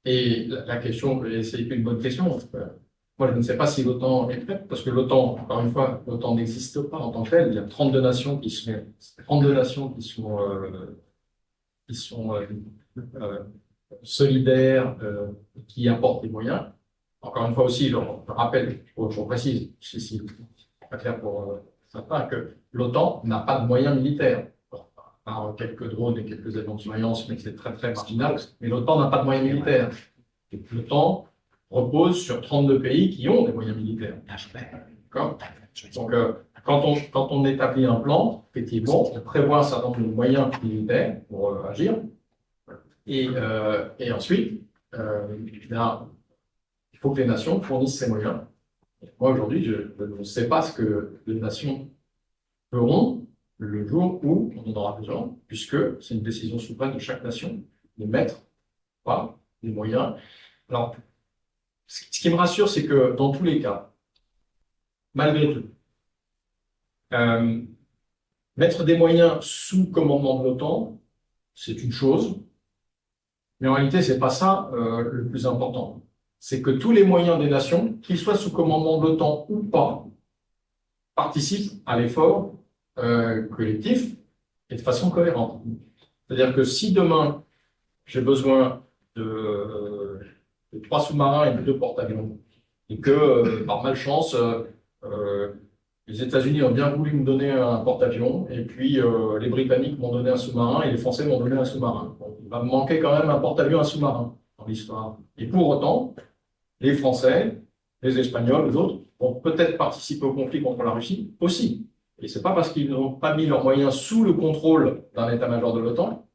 S2: Et la question, et c'est une bonne question. Moi, je ne sais pas si l'OTAN est prête, parce que l'OTAN, encore une fois, l'OTAN n'existe pas en tant que telle. Il y a 32 nations qui sont solidaires, qui apportent des moyens. Encore une fois aussi, je rappelle, je précise, si pas clair pour certains, que l'OTAN n'a pas de moyens militaires. Par quelques drones et quelques avions de surveillance, mais c'est très très marginal. Mais l'OTAN n'a pas de moyens militaires. L'OTAN repose sur 32 pays qui ont des moyens militaires. D'accord ? Donc, quand on établit un plan, effectivement, on prévoit un certain nombre de moyens militaires pour agir. Et ensuite, il faut que les nations fournissent ces moyens. Moi, aujourd'hui, je ne sais pas ce que les nations feront le jour où on en aura besoin, puisque c'est une décision souveraine de chaque nation de mettre pas les moyens. Alors, ce qui me rassure, c'est que dans tous les cas, malgré tout, mettre des moyens sous commandement de l'OTAN, c'est une chose, mais en réalité, c'est pas ça le plus important. C'est que tous les moyens des nations, qu'ils soient sous commandement de l'OTAN ou pas, participent à l'effort collectif et de façon cohérente. C'est-à-dire que si demain, j'ai besoin de 3 sous-marins et de 2 porte-avions, et que par malchance, les États-Unis ont bien voulu me donner un porte-avions, et puis les Britanniques m'ont donné un sous-marin, et les Français m'ont donné un sous-marin. Bon, il va me manquer quand même un porte-avions, un sous-marin dans l'histoire. Et pour autant, les Français, les Espagnols, les autres, vont peut-être participer au conflit contre la Russie aussi. Et c'est pas parce qu'ils n'ont pas mis leurs moyens sous le contrôle d'un état-major de l'OTAN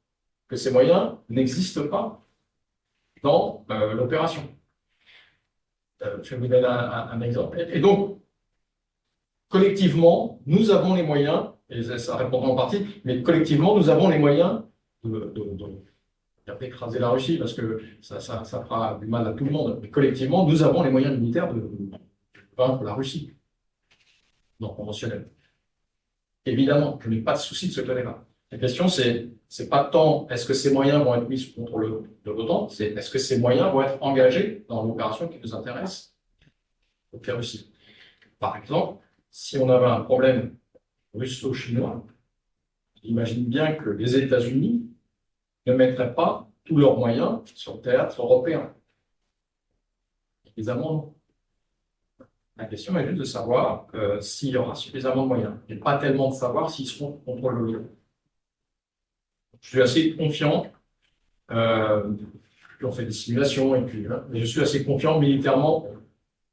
S2: que ces moyens n'existent pas dans l'opération. Je vais vous donner un exemple. Et donc, collectivement, nous avons les moyens, et ça répondra en partie, mais collectivement, nous avons les moyens d'écraser la Russie, parce que ça fera du mal à tout le monde. Mais collectivement, nous avons les moyens militaires de vaincre la Russie, non conventionnelle. Évidemment, je n'ai pas de souci de ce côté-là. La question, c'est pas tant est-ce que ces moyens vont être mis sous contrôle de l'OTAN, c'est est-ce que ces moyens vont être engagés dans l'opération qui nous intéresse, donc la Russie. Par exemple, si on avait un problème russo-chinois, j'imagine bien que les États-Unis ne mettraient pas tous leurs moyens sur le théâtre européen. Évidemment, non. La question est juste de savoir s'il y aura suffisamment de moyens, et pas tellement de savoir s'ils seront contre le l'OTAN. Je suis assez confiant, on fait des simulations, et puis, mais je suis assez confiant militairement,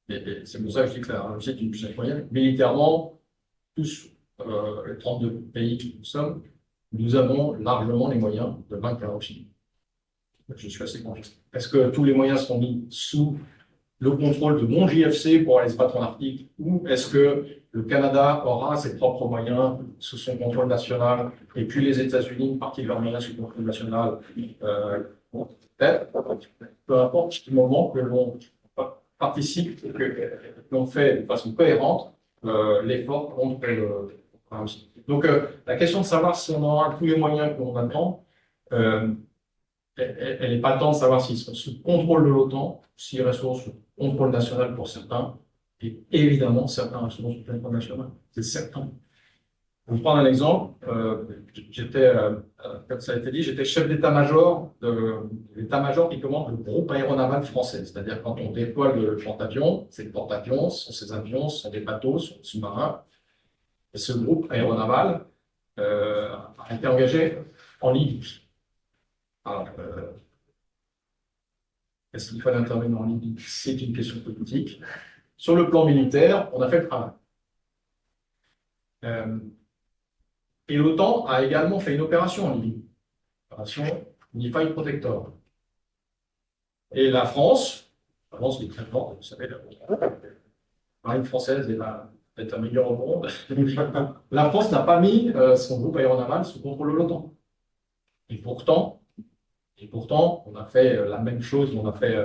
S2: et c'est pour ça que je dis que la Russie est une puissance moyenne, militairement, tous les 32 pays que nous sommes, nous avons largement les moyens de vaincre la Russie. Je suis assez confiant. Est-ce que tous les moyens seront mis sous le contrôle de mon JFC pour aller se battre en Arctique, ou est-ce que le Canada aura ses propres moyens sous son contrôle national, et puis les États-Unis, une partie de leurs moyens sous contrôle national, peut-être, peu importe du moment que l'on participe, que l'on fait de façon cohérente l'effort contre la Russie. Donc, la question de savoir si on aura tous les moyens que l'on attend, elle n'est pas tant de savoir s'ils sont sous contrôle de l'OTAN, s'ils resteront sous contrôle national pour certains, et évidemment, certains resteront sous contrôle national. C'est certain. Pour vous prendre un exemple, comme ça a été dit, j'étais chef d'état-major de l'état-major qui commande le groupe aéronaval français. C'est-à-dire, quand on déploie le porte-avions, c'est le porte-avions, ce sont ces avions, ce sont des bateaux, ce sont des sous-marins. Et ce groupe aéronaval a été engagé en Libye. Alors, est-ce qu'il fallait intervenir en Libye? C'est une question politique. Sur le plan militaire, on a fait le travail. Et l'OTAN a également fait une opération en Libye, l'opération Unified Protector. Et la France qui est très forte, vous savez, la marine française est peut-être la meilleure au monde. La France n'a pas mis son groupe aéronaval sous contrôle de l'OTAN. Et pourtant, on a fait la même chose, on a fait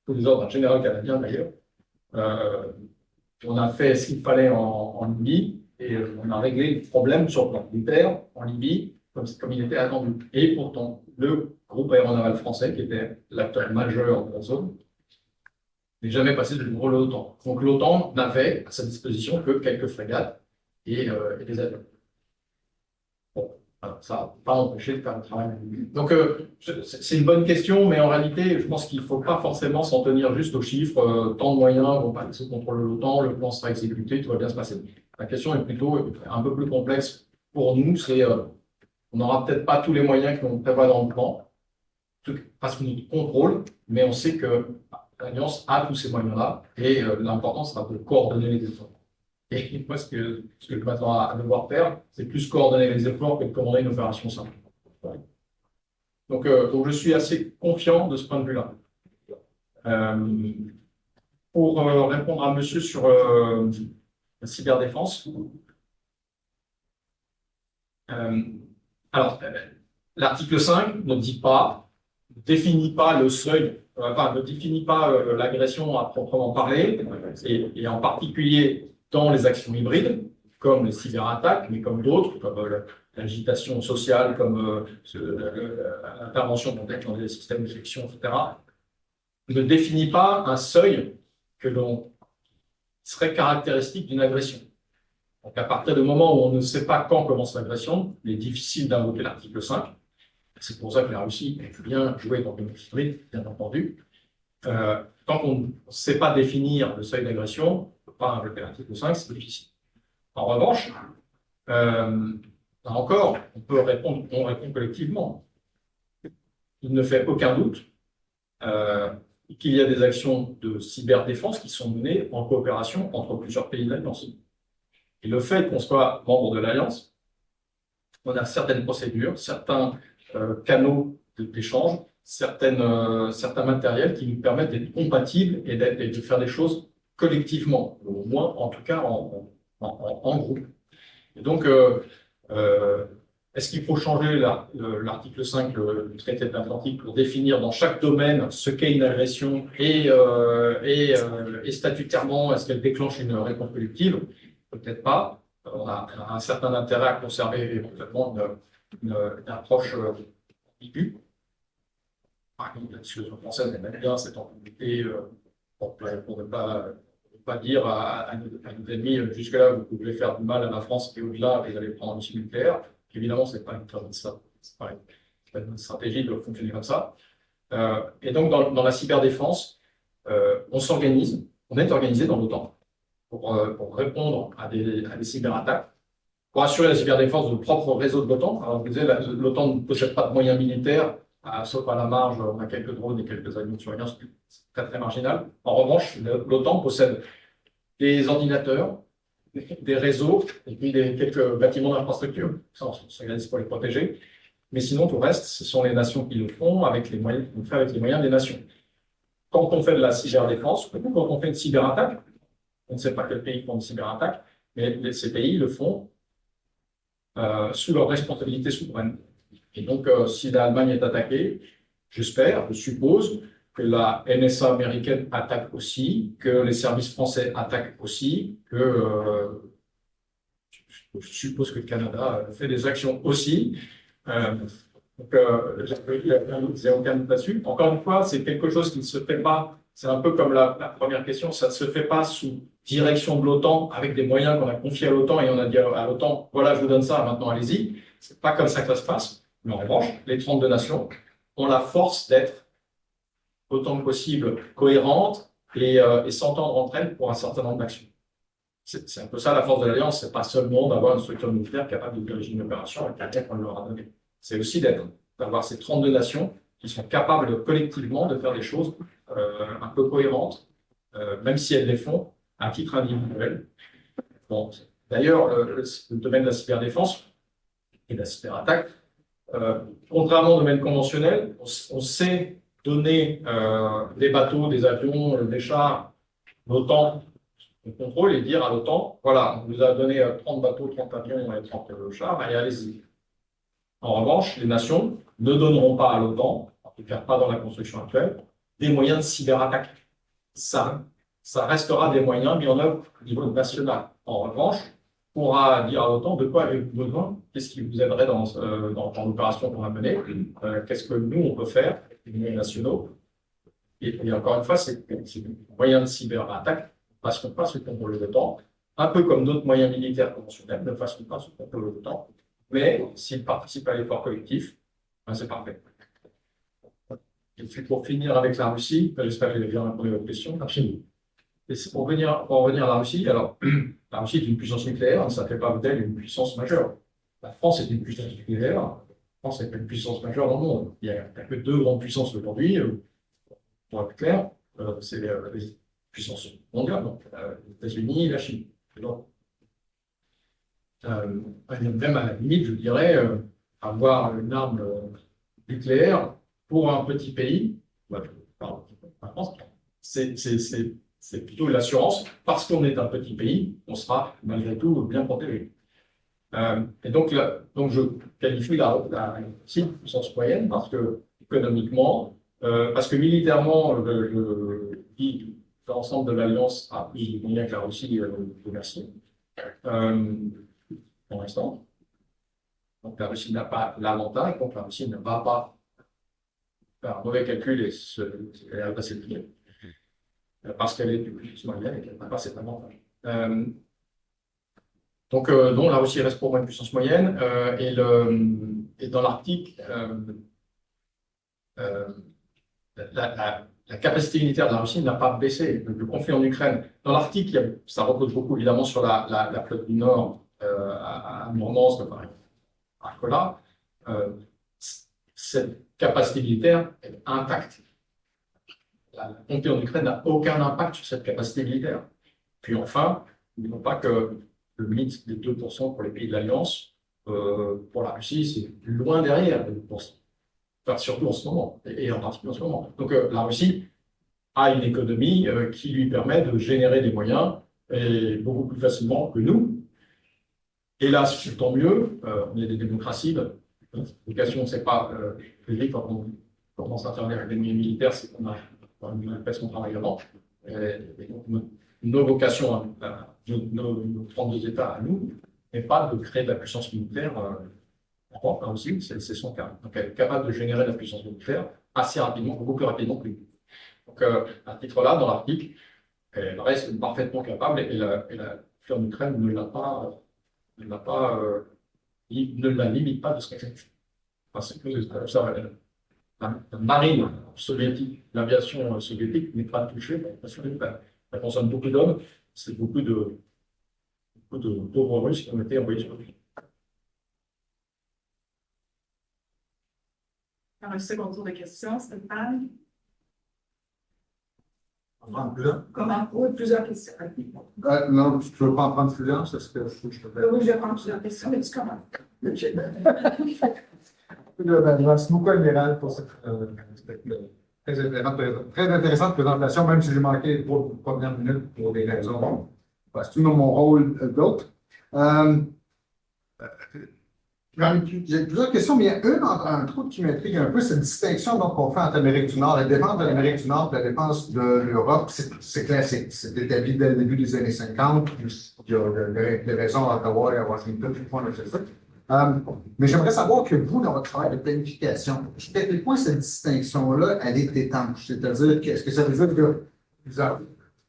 S2: tous les ordres d'un général canadien d'ailleurs. On a fait ce qu'il fallait en Libye et on a réglé le problème sur le plan militaire en Libye comme il était attendu. Et pourtant, le groupe aéronaval français, qui était l'acteur majeur de la zone, n'est jamais passé sous le contrôle de l'OTAN. Donc l'OTAN n'avait à sa disposition que quelques frégates et des avions. Bon, alors, ça n'a pas empêché de faire le travail. Donc c'est une bonne question, mais en réalité, je pense qu'il ne faut pas forcément s'en tenir juste aux chiffres. Tant de moyens vont passer sous contrôle de l'OTAN, le plan sera exécuté, tout va bien se passer. La question est plutôt un peu plus complexe pour nous, c'est on n'aura peut-être pas tous les moyens qu'on prévoit dans le plan, parce qu'on nous contrôle, mais on sait que l'Alliance a tous ces moyens-là, et l'important sera de coordonner les efforts. Et moi, ce que je m'attends à devoir faire, c'est plus coordonner les efforts que de commander une opération simple. Donc je suis assez confiant de ce point de vue-là. Pour répondre à monsieur sur la cyberdéfense, alors, l'article 5 ne définit pas le seuil, ne définit pas l'agression à proprement parler, et en particulier dans les actions hybrides, comme les cyberattaques, mais comme d'autres, comme l'agitation sociale, comme l'intervention dans les systèmes de fiction, etc., ne définit pas un seuil que l'on serait caractéristique d'une agression. Donc, à partir du moment où on ne sait pas quand commence l'agression, il est difficile d'invoquer l'article 5. C'est pour ça que la Russie a bien joué dans le hybride, bien entendu. Tant qu'on ne sait pas définir le seuil d'agression, on ne peut pas invoquer l'article 5, c'est difficile. En revanche, là encore, on répond collectivement. Il ne fait aucun doute qu'il y a des actions de cyberdéfense qui sont menées en coopération entre plusieurs pays de l'Alliance. Et le fait qu'on soit membre de l'Alliance, on a certaines procédures, certains canaux d'échange, certains matériels qui nous permettent d'être compatibles et de faire des choses collectivement, au moins en tout cas en groupe. Et donc, est-ce qu'il faut changer l'article 5 du traité de l'Atlantique pour définir dans chaque domaine ce qu'est une agression et statutairement, est-ce qu'elle déclenche une réponse collective? Peut-être pas. On a un certain intérêt à conserver éventuellement une approche ambiguë. Par exemple, la discussion française aime bien cette ambiguïté pour ne pas dire à nos ennemis, jusque-là, vous pouvez faire du mal à la France et au-delà, vous allez prendre un missile nucléaire. Évidemment, ce n'est pas une stratégie de fonctionner comme ça. Et donc, dans la cyberdéfense, on est organisé dans l'OTAN pour répondre à des cyberattaques, pour assurer la cyberdéfense de propre réseau de l'OTAN. Alors, vous savez, l'OTAN ne possède pas de moyens militaires, sauf à la marge, on a quelques drones et quelques avions de surveillance, c'est très très marginal. En revanche, l'OTAN possède des ordinateurs, des réseaux et puis quelques bâtiments d'infrastructure. Ça, on s'organise pour les protéger. Mais sinon, tout le reste, ce sont les nations qui le font avec les moyens qu'on fait avec les moyens des nations. Quand on fait de la cyberdéfense, ou quand on fait une cyberattaque, on ne sait pas quel pays font une cyberattaque, mais ces pays le font sous leur responsabilité souveraine. Et donc, si l'Allemagne est attaquée, je suppose que la NSA américaine attaque aussi, que les services français attaquent aussi, que je suppose que le Canada fait des actions aussi. Donc, il n'y a aucun doute là-dessus. Encore une fois, c'est quelque chose qui ne se fait pas. C'est un peu comme la première question, ça ne se fait pas sous direction de l'OTAN avec des moyens qu'on a confiés à l'OTAN et on a dit à l'OTAN, voilà, je vous donne ça, maintenant allez-y. C'est pas comme ça que ça se passe. Mais en revanche, les 32 nations ont la force d'être autant que possible cohérentes et s'entendre entre elles pour un certain nombre d'actions. C'est un peu ça la force de l'Alliance, c'est pas seulement d'avoir une structure militaire capable de diriger une opération avec la tête qu'on leur a donnée. C'est aussi d'avoir ces 32 nations qui sont capables collectivement de faire des choses un peu cohérentes, même si elles les font à titre individuel. Bon. D'ailleurs, le domaine de la cyberdéfense, et la cyberattaque. Contrairement au domaine conventionnel, on sait donner des bateaux, des avions, des chars, l'OTAN, le contrôle et dire à l'OTAN, voilà, on vous a donné 30 bateaux, 30 avions et 30 chars, allez, allez-y. En revanche, les nations ne donneront pas à l'OTAN, en tout cas pas dans la construction actuelle, des moyens de cyberattaque. Ça restera des moyens mis en œuvre au niveau national. En revanche, on pourra dire à l'OTAN de quoi avez-vous besoin, qu'est-ce qui vous aiderait dans l'opération qu'on va mener, qu'est-ce que nous on peut faire, les moyens nationaux. Et encore une fois, ces moyens de cyberattaque ne passeront pas sous le contrôle de l'OTAN, un peu comme d'autres moyens militaires conventionnels ne passeront pas sous le contrôle de l'OTAN. Mais s'ils participent à l'effort collectif, ben c'est parfait. Et puis pour finir avec la Russie, j'espère que j'ai bien répondu à votre question, la Chine. Et pour revenir à la Russie, alors la Russie est une puissance nucléaire, ça ne fait pas d'elle une puissance majeure. La France est une puissance nucléaire, la France est une puissance majeure dans le monde. Il n'y a que deux grandes puissances aujourd'hui, pour être clair, c'est les puissances mondiales, donc les États-Unis et la Chine. Donc, même à la limite, je dirais, avoir une arme nucléaire pour un petit pays, la France, c'est plutôt l'assurance, parce qu'on est un petit pays, on sera malgré tout bien protégé. Et donc je qualifie la Chine de puissance moyenne parce que économiquement, parce que militairement, je dis que l'ensemble de l'Alliance a plus de moyens que la Russie, merci. Pour l'instant. Donc la Russie n'a pas l'avantage, donc la Russie ne va pas faire un mauvais calcul et va passer le pied. Parce qu'elle est plus moyenne et qu'elle n'a pas cet avantage. Donc la Russie reste pour moi une puissance moyenne et dans l'Arctique, la capacité militaire de la Russie n'a pas baissé. Le conflit en Ukraine, dans l'Arctique, ça repose beaucoup évidemment sur la flotte du Nord à Murmansk, à Kola. Cette capacité militaire est intacte. La montée en Ukraine n'a aucun impact sur cette capacité militaire. Puis enfin, n'oublions pas que le mythe des 2% pour les pays de l'Alliance, pour la Russie, c'est loin derrière les 2%. Enfin, surtout en ce moment, et en particulier en ce moment. Donc la Russie a une économie qui lui permet de générer des moyens et beaucoup plus facilement que nous. Hélas, tant mieux, on est des démocraties. L'éducation, c'est pas quand on commence à faire des militaires, c'est qu'on a fait son travail avant. Et donc, nos vocations, nos 32 États à nous, n'est pas de créer de la puissance militaire. Là aussi, c'est son cas. Donc, elle est capable de générer de la puissance militaire assez rapidement, beaucoup plus rapidement que nous. Donc, à ce titre-là, dans l'article, elle reste parfaitement capable et la fleur d'Ukraine ne la limite pas de ce qu'elle fait. Parce que la marine soviétique, l'aviation soviétique n'est pas touchée par l'invasion de l'Ukraine. Elle consomme beaucoup d'hommes, c'est beaucoup de pauvres Russes qui ont été envoyés sur le pays.
S1: Alors, un second tour de questions, Stéphane. Comment? Oui, plusieurs questions.
S6: Non, tu ne veux pas en prendre plusieurs, c'est ce que je te fais.
S1: Oui, je vais prendre plusieurs questions, mais tu commences.
S6: Merci beaucoup, Amiral, pour cette très intéressante présentation, même si j'ai manqué les 3 premières minutes pour des raisons, parce que dans mon rôle d'autre. J'ai plusieurs questions, mais il y a une entre autres qui m'intrigue un peu, cette distinction qu'on fait entre l'Amérique du Nord. La défense de l'Amérique du Nord et la défense de l'Europe, c'est classique. C'est établi dès le début des années 50. Il y a des raisons à Ottawa et à Washington, tout le monde fait ça. Mais j'aimerais savoir que vous, dans votre travail de planification, jusqu'à quel point cette distinction-là, elle est étanche? C'est-à-dire, est-ce que ça veut dire que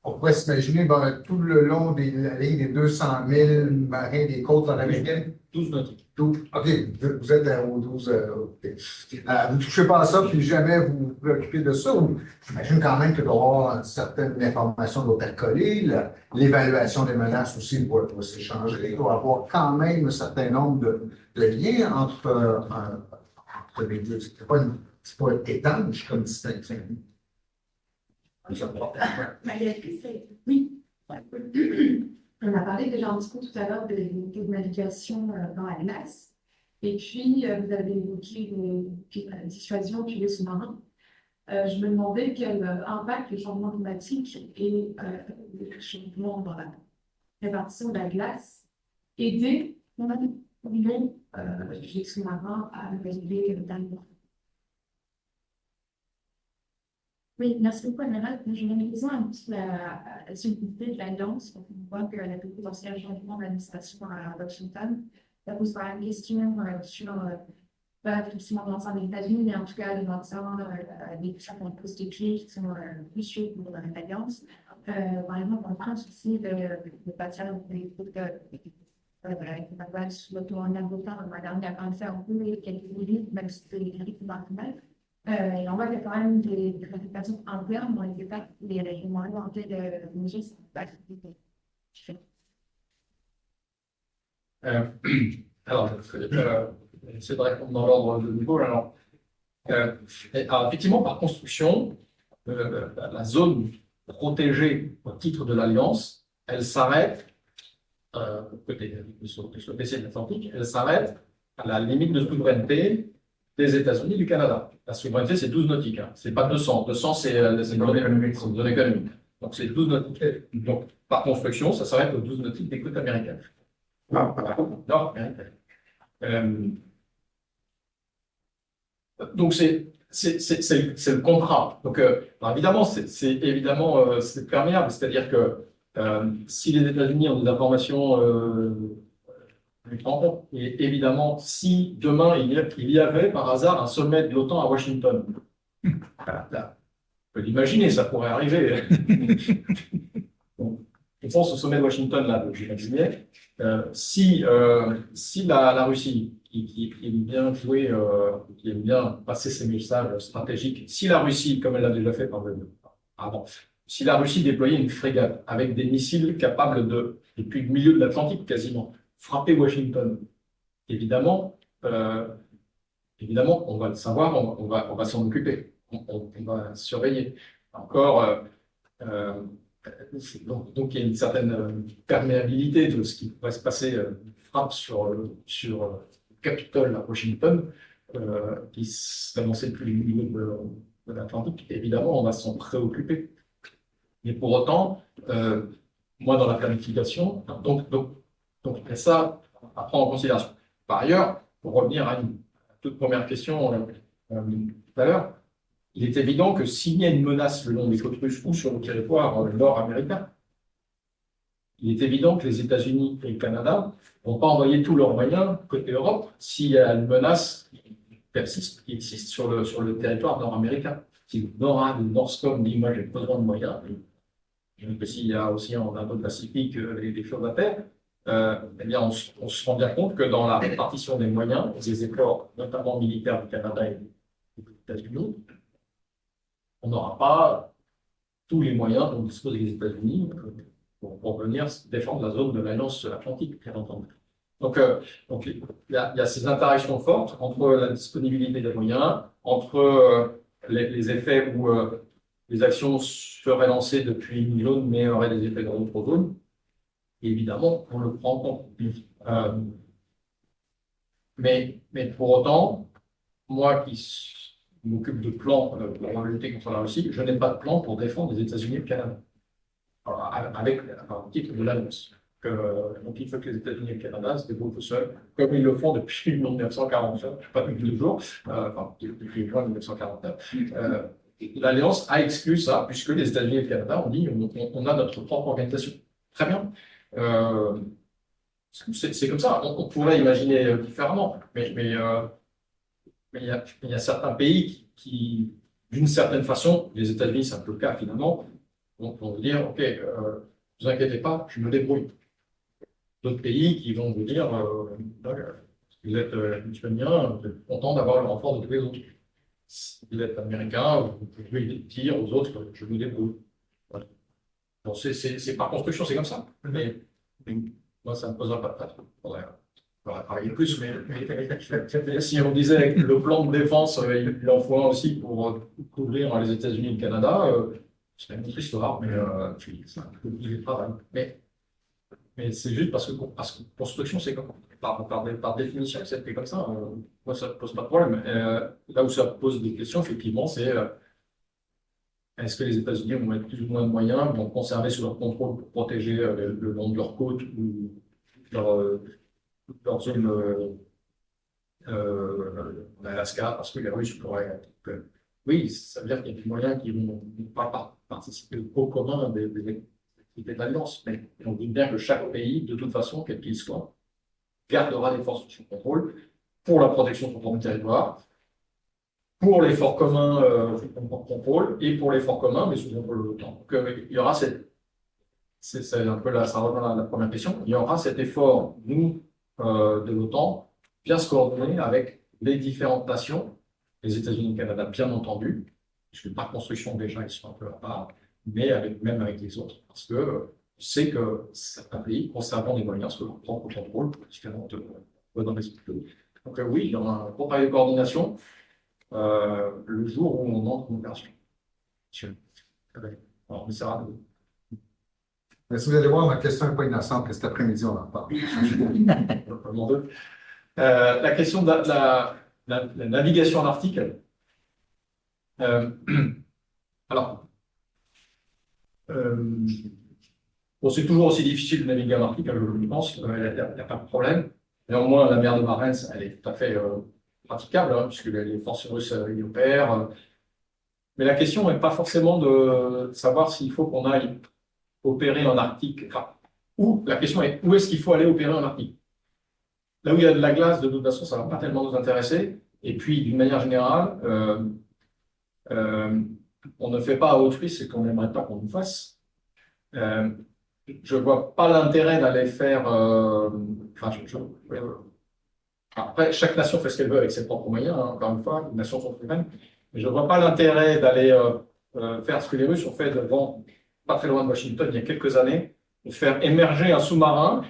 S6: on pourrait s'imaginer tout le long de la ligne des 200 000 marins des côtes américaines?
S2: 12 nautiques.
S6: OK, vous êtes au 12. Okay. Vous ne touchez pas à ça, puis jamais vous vous préoccupez de ça. J'imagine quand même qu'il doit y avoir une certaine information doit être collée, l'évaluation des menaces aussi doit s'échanger. Il doit y avoir quand même un certain nombre de liens entre les deux. Ce n'est pas étanche comme distinction.
S1: Oui.
S7: On a parlé déjà un petit peu tout à l'heure de navigation dans la glace.
S1: Et puis, vous avez évoqué la dissuasion puis les sous-marins. Je me demandais quel impact les changements climatiques et le changement dans la répartition de la glace aidaient ou non les sous-marins à réguler le danger.
S5: Oui, merci beaucoup, Admiral. Je vais analyser un petit la subtilité de l'Alliance. On voit que la potentiel changement d'administration à Washington. Ça pose pas une question sur, pas effectivement l'ensemble des États-Unis, mais en tout cas les lanceurs, des certains postes clés qui sont cruciaux pour l'Alliance. Par exemple, en France aussi, le patient des l'auto-en-Angleterre, madame, il y a quand même fait un peu quelques minutes, même si c'est les rythmes marginaux. Et on voit qu'il y a quand même des réflexions internes dans les États, les moyens volontés de bouger cette activité.
S2: Alors, c'est de répondre dans l'ordre de niveau. Alors, effectivement, par construction, la zone protégée au titre de l'Alliance, elle s'arrête, côté de l'océan Atlantique, elle s'arrête à la limite de souveraineté des États-Unis et du Canada. La souveraineté, c'est 12 nautiques. Hein. C'est pas 200. 200, c'est une zone économique. Donc, c'est 12 nautiques. Donc, par construction, ça s'arrête aux 12 nautiques des côtes américaines. Nord-américaines. Donc, c'est le contrat. Donc, évidemment, c'est perméable. C'est-à-dire que si les États-Unis ont des informations et évidemment, si demain il y avait par hasard un sommet de l'OTAN à Washington, là, on peut l'imaginer, ça pourrait arriver. Je pense au sommet de Washington là, le juillet. Si la Russie, qui aime bien jouer, qui aime bien passer ses messages stratégiques, si la Russie, comme elle l'a déjà fait avant, si la Russie déployait une frégate avec des missiles capables depuis le milieu de l'Atlantique quasiment, frapper Washington, évidemment, on va le savoir, on va s'en occuper, on va surveiller. Encore, donc il y a une certaine perméabilité de ce qui pourrait se passer, frappe sur le Capitole à Washington, qui s'annonçait depuis le milieu de l'Atlantique. Évidemment, on va s'en préoccuper. Mais pour autant, moi, dans la planification, donc il y a ça à prendre en considération. Par ailleurs, pour revenir à une toute première question tout à l'heure, il est évident que s'il y a une menace le long des côtes russes ou sur le territoire nord-américain, il est évident que les États-Unis et le Canada ne vont pas envoyer tous leurs moyens côté Europe s'il y a une menace qui existe sur le territoire nord-américain. Si le NORAD ou Northcom dit « moi j'ai besoin de moyens », que s'il y a aussi en Indo-Pacifique des choses à faire, eh bien on se rend bien compte que dans la répartition des moyens, des efforts notamment militaires du Canada et des États-Unis, on n'aura pas tous les moyens dont disposent les États-Unis pour venir défendre la zone de l'Alliance Atlantique, bien entendu. Donc il y a ces interactions fortes entre la disponibilité des moyens, entre les effets où les actions seraient lancées depuis une zone mais auraient des effets dans d'autres zones. Et évidemment, on le prend en compte. Mais pour autant, moi qui m'occupe de plans pour lutter contre la Russie, je n'ai pas de plan pour défendre les États-Unis et le Canada. Avec un titre de l'annonce. Donc il faut que les États-Unis et le Canada se débrouillent tout seuls, comme ils le font depuis 1949, pas depuis toujours, depuis juin 1949. L'Alliance a exclu ça, puisque les États-Unis et le Canada ont dit on a notre propre organisation. Très bien. C'est comme ça. On pourrait imaginer différemment, mais il y a certains pays qui, d'une certaine façon, les États-Unis, c'est un peu le cas finalement, vont vous dire ok, ne vous inquiétez pas, je me débrouille. D'autres pays qui vont vous dire vous êtes lituanien, vous êtes content d'avoir le renfort de tous les autres. Si vous êtes américain, vous pouvez dire aux autres je me débrouille. Voilà. Bon, c'est par construction, c'est comme ça. Mais moi, ça ne me posera pas de problème. On va travailler plus, mais si on disait que le plan de défense, il en faut un aussi pour couvrir les États-Unis et le Canada, c'est une autre histoire, mais c'est un peu plus de travail. Mais Mais c'est juste parce que construction, c'est comme par définition, c'est comme ça. Moi, ça ne pose pas de problème. Là où ça pose des questions, effectivement, c'est est-ce que les États-Unis vont mettre plus ou moins de moyens, vont conserver sous leur contrôle pour protéger le long de leur côte ou leur zone d'Alaska, parce que les Russes pourraient. Oui, ça veut dire qu'il y a des moyens qui ne vont pas participer au commun des activités de l'Alliance. Mais on dit bien que chaque pays, de toute façon, quel qu'il soit, gardera des forces sous contrôle pour la protection de son propre territoire, pour l'effort commun sous contrôle et pour l'effort commun, mais sous contrôle de l'OTAN. Donc, il y aura c'est un peu là, ça rejoint la première question, il y aura cet effort, nous, de l'OTAN, bien se coordonner avec les différentes nations, les États-Unis et le Canada, bien entendu, puisque par construction, déjà, ils sont un peu à part, mais même avec les autres, parce que c'est que certains pays conservant des moyens sur leur propre contrôle pour différentes dans les pays. Donc, oui, il y aura un gros travail de coordination le jour où on entre en opération. Alors, on essaiera de.
S6: Mais si vous allez voir, ma question n'est pas innocente, que cet après-midi, on en parle.
S2: La question de la navigation en Arctique. Alors, bon, c'est toujours aussi difficile de naviguer en Arctique, je pense, il n'y a pas de problème. Néanmoins, la mer de Barents, elle est tout à fait praticable, hein, puisque les forces russes y opèrent. Mais la question n'est pas forcément de savoir s'il faut qu'on aille opérer en Arctique. Enfin, la question est où est-ce qu'il faut aller opérer en Arctique? Là où il y a de la glace, de toute façon, ça ne va pas tellement nous intéresser. Et puis, d'une manière générale, on ne fait pas à autrui ce qu'on n'aimerait pas qu'on nous fasse. Je ne vois pas l'intérêt d'aller faire. Après, chaque nation fait ce qu'elle veut avec ses propres moyens, hein, encore une fois, les nations sont souveraines. Mais je ne vois pas l'intérêt d'aller faire ce que les Russes ont fait devant, pas très loin de Washington, il y a quelques années, de faire émerger un sous-marin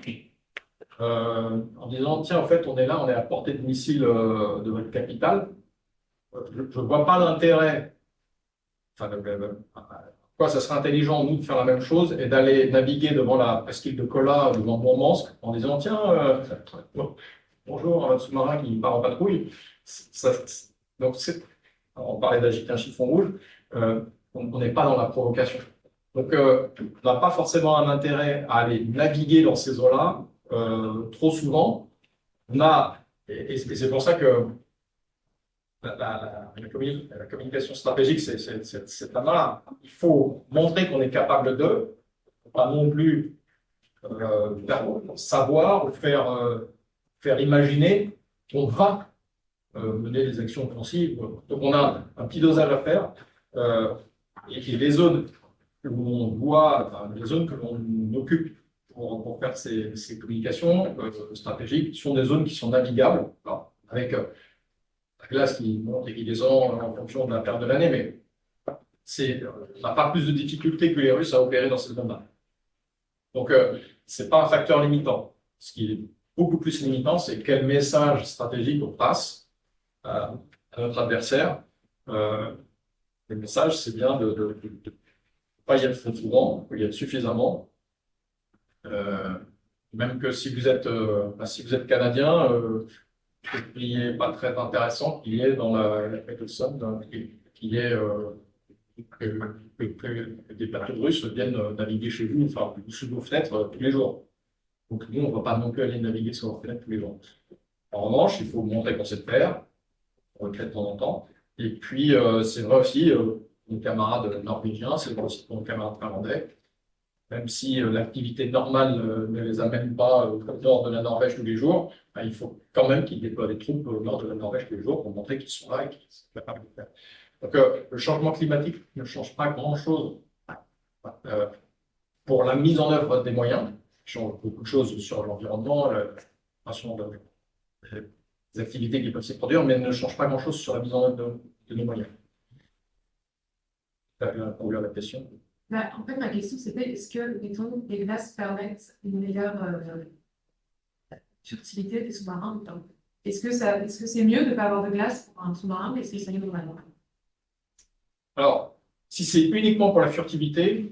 S2: en disant tiens, en fait, on est là, on est à portée de missile de votre capitale. Je ne vois pas l'intérêt. Enfin, quoi, ça serait intelligent, nous, de faire la même chose et d'aller naviguer devant la presqu'île de Kola, devant Mourmansk, en disant tiens, bonjour, un sous-marin qui part en patrouille. Donc, on parlait d'agiter un chiffon rouge, on n'est pas dans la provocation. Donc, on n'a pas forcément un intérêt à aller naviguer dans ces eaux-là trop souvent. Et c'est pour ça que la communication stratégique, c'est pas mal. Il faut montrer qu'on est capable de, pas non plus savoir ou faire imaginer qu'on va mener des actions offensives. Donc on a un petit dosage à faire. Et les zones que l'on doit, enfin, les zones que l'on occupe pour faire ces communications stratégiques sont des zones qui sont navigables, alors, avec la glace qui monte et qui descend en fonction de la période de l'année, mais on n'a pas plus de difficultés que les Russes à opérer dans ces zones-là. Donc, ce n'est pas un facteur limitant. Ce qui est beaucoup plus limitant, c'est quel message stratégique on passe à notre adversaire. Le message, c'est bien de ne pas y être trop souvent, il y être suffisamment. Même que si vous êtes Canadien, il n'est pas très intéressant qu'il y ait dans la baie de Somme, qu'il y ait que des bateaux russes viennent naviguer chez vous, enfin, sous vos fenêtres tous les jours. Donc nous, on ne va pas non plus aller naviguer sur vos fenêtres tous les jours. En revanche, il faut montrer qu'on sait faire, on le fait de temps en temps. Et puis, c'est vrai aussi, nos camarades norvégiens, c'est vrai aussi pour nos camarades finlandais, même si l'activité normale ne les amène pas au nord de la Norvège tous les jours, ben, il faut quand même qu'ils déploient des troupes au nord de la Norvège tous les jours pour montrer qu'ils sont là et qu'ils sont capables de le faire. Donc, le changement climatique ne change pas grand-chose pour la mise en œuvre des moyens. Il change beaucoup de choses sur l'environnement, la façon des activités qui peuvent s'y produire, mais ne change pas grand-chose sur la mise en œuvre de nos moyens. Tu as répondu à la question?
S1: Ben, en fait, ma question, c'était est-ce que les glaces permettent une meilleure fertilité des sous-marins? Est-ce que c'est mieux de ne pas avoir de glace pour un sous-marin, mais est-ce que c'est mieux normalement?
S2: Alors, si c'est uniquement pour la furtivité,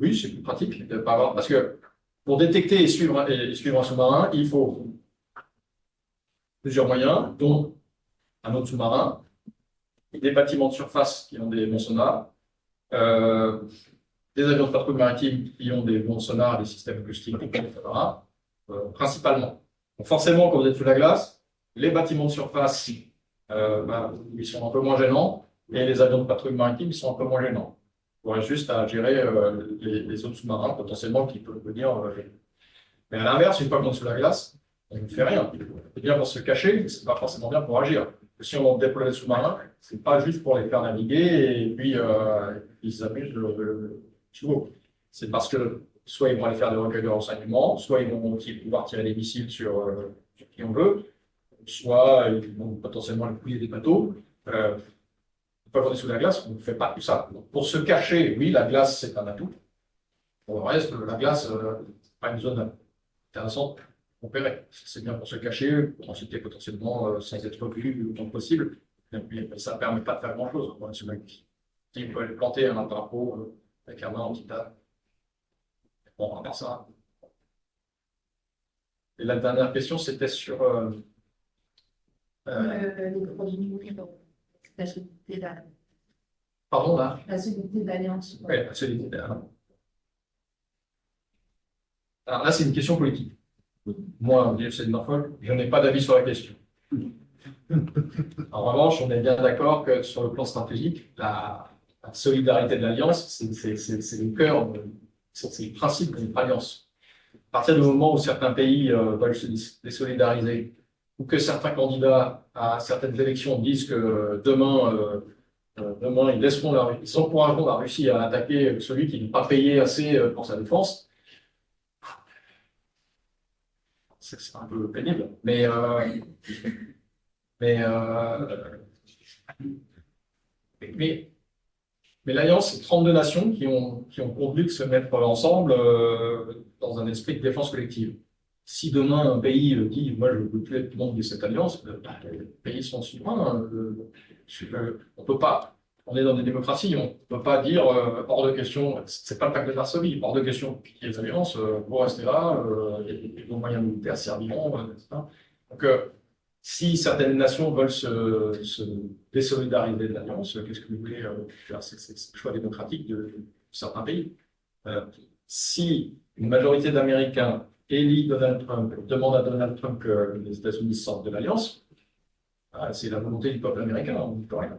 S2: oui, c'est plus pratique de ne pas avoir. Parce que Pour détecter et suivre un sous-marin, il faut plusieurs moyens, dont un autre sous-marin, des bâtiments de surface qui ont des bons sonars, des avions de patrouille maritime qui ont des bons sonars, des systèmes acoustiques, etc., principalement. Donc forcément, quand vous êtes sous la glace, les bâtiments de surface, ils sont un peu moins gênants, et les avions de patrouille maritime, ils sont un peu moins gênants. Il faudrait juste à gérer les autres sous-marins potentiellement qui peuvent venir. Mais à l'inverse, une fois qu'on est sous la glace, on ne fait rien. C'est bien pour se cacher, mais ce n'est pas forcément bien pour agir. Si on déploie les sous-marins, ce n'est pas juste pour les faire naviguer et puis ils s'amusent le chevaux. C'est parce que soit ils vont aller faire des recueils de renseignements, soit ils vont pouvoir tirer des missiles sur qui on veut, soit ils vont potentiellement aller couler des bateaux. Une fois qu'on est sous la glace, on ne fait pas tout ça. Donc, pour se cacher, oui, la glace, c'est un atout. Pour le reste, la glace, c'est pas une zone intéressante pour opérer. C'est bien pour se cacher, pour ensuite potentiellement sans être vu le temps possible. Et puis, ça ne permet pas de faire grand-chose. Il peut aller planter un drapeau avec un main en guitare. Bon, on va faire ça. Et la dernière question, c'était sur
S1: les produits numériques, la solidité d'alliance.
S2: pardon, là.
S1: La solidité d'alliance.
S2: Oui, la solidité d'alliance. Alors là, c'est une question politique. Moi, au l'UFC de Norfolk, je n'ai pas d'avis sur la question. En revanche, on est bien d'accord que sur le plan stratégique, la solidarité de l'alliance, c'est le cœur, c'est le principe de notre alliance. À partir du moment où certains pays veulent se désolidariser, ou que certains candidats à certaines élections disent que demain, ils encourageront la Russie à attaquer celui qui n'est pas payé assez pour sa défense, c'est un peu pénible. Mais l'Alliance, c'est 32 nations qui ont convenu de se mettre ensemble dans un esprit de défense collective. Si demain un pays dit « moi je ne veux plus être membre de cette alliance », les pays sont souverains. On peut pas. On est dans des démocraties, on ne peut pas dire hors de question, c'est pas le pacte de Varsovie, hors de question qu'il y ait des alliances, vous restez là, et vos moyens militaires serviront, etc. Donc, si certaines nations veulent se désolidariser de l'alliance, qu'est-ce que vous voulez faire? C'est le choix démocratique de certains pays. Si une majorité d'Américains élit Donald Trump, demande à Donald Trump que les États-Unis sortent de l'alliance, c'est la volonté du peuple américain, on ne peut rien.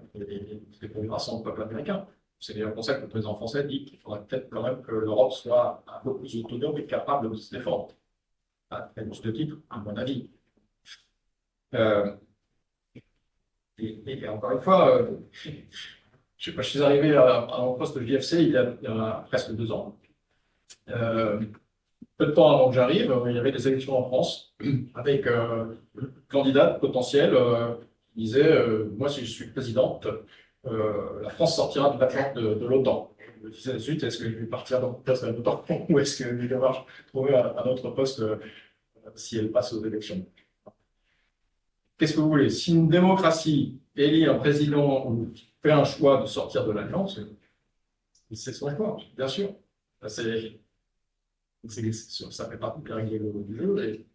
S2: C'est pour une raison du peuple américain. C'est d'ailleurs pour ça que le président français dit qu'il faudrait peut-être quand même que l'Europe soit un peu plus autonome et capable de se défendre. À juste titre, à mon avis. Et encore une fois, je suis arrivé à mon poste de JFC il y a presque 2 ans. Peu de temps avant que j'arrive, il y avait des élections en France avec une candidate potentielle qui disait moi, si je suis présidente, la France sortira du battement de l'OTAN. Je me disais, zut, est-ce que je vais partir dans le poste de l'OTAN ou est-ce que je vais devoir trouver un autre poste si elle passe aux élections? Qu'est-ce que vous voulez? Si une démocratie élit un président ou fait un choix de sortir de l'alliance, c'est son choix, bien sûr. Ça fait partie des règles du jeu.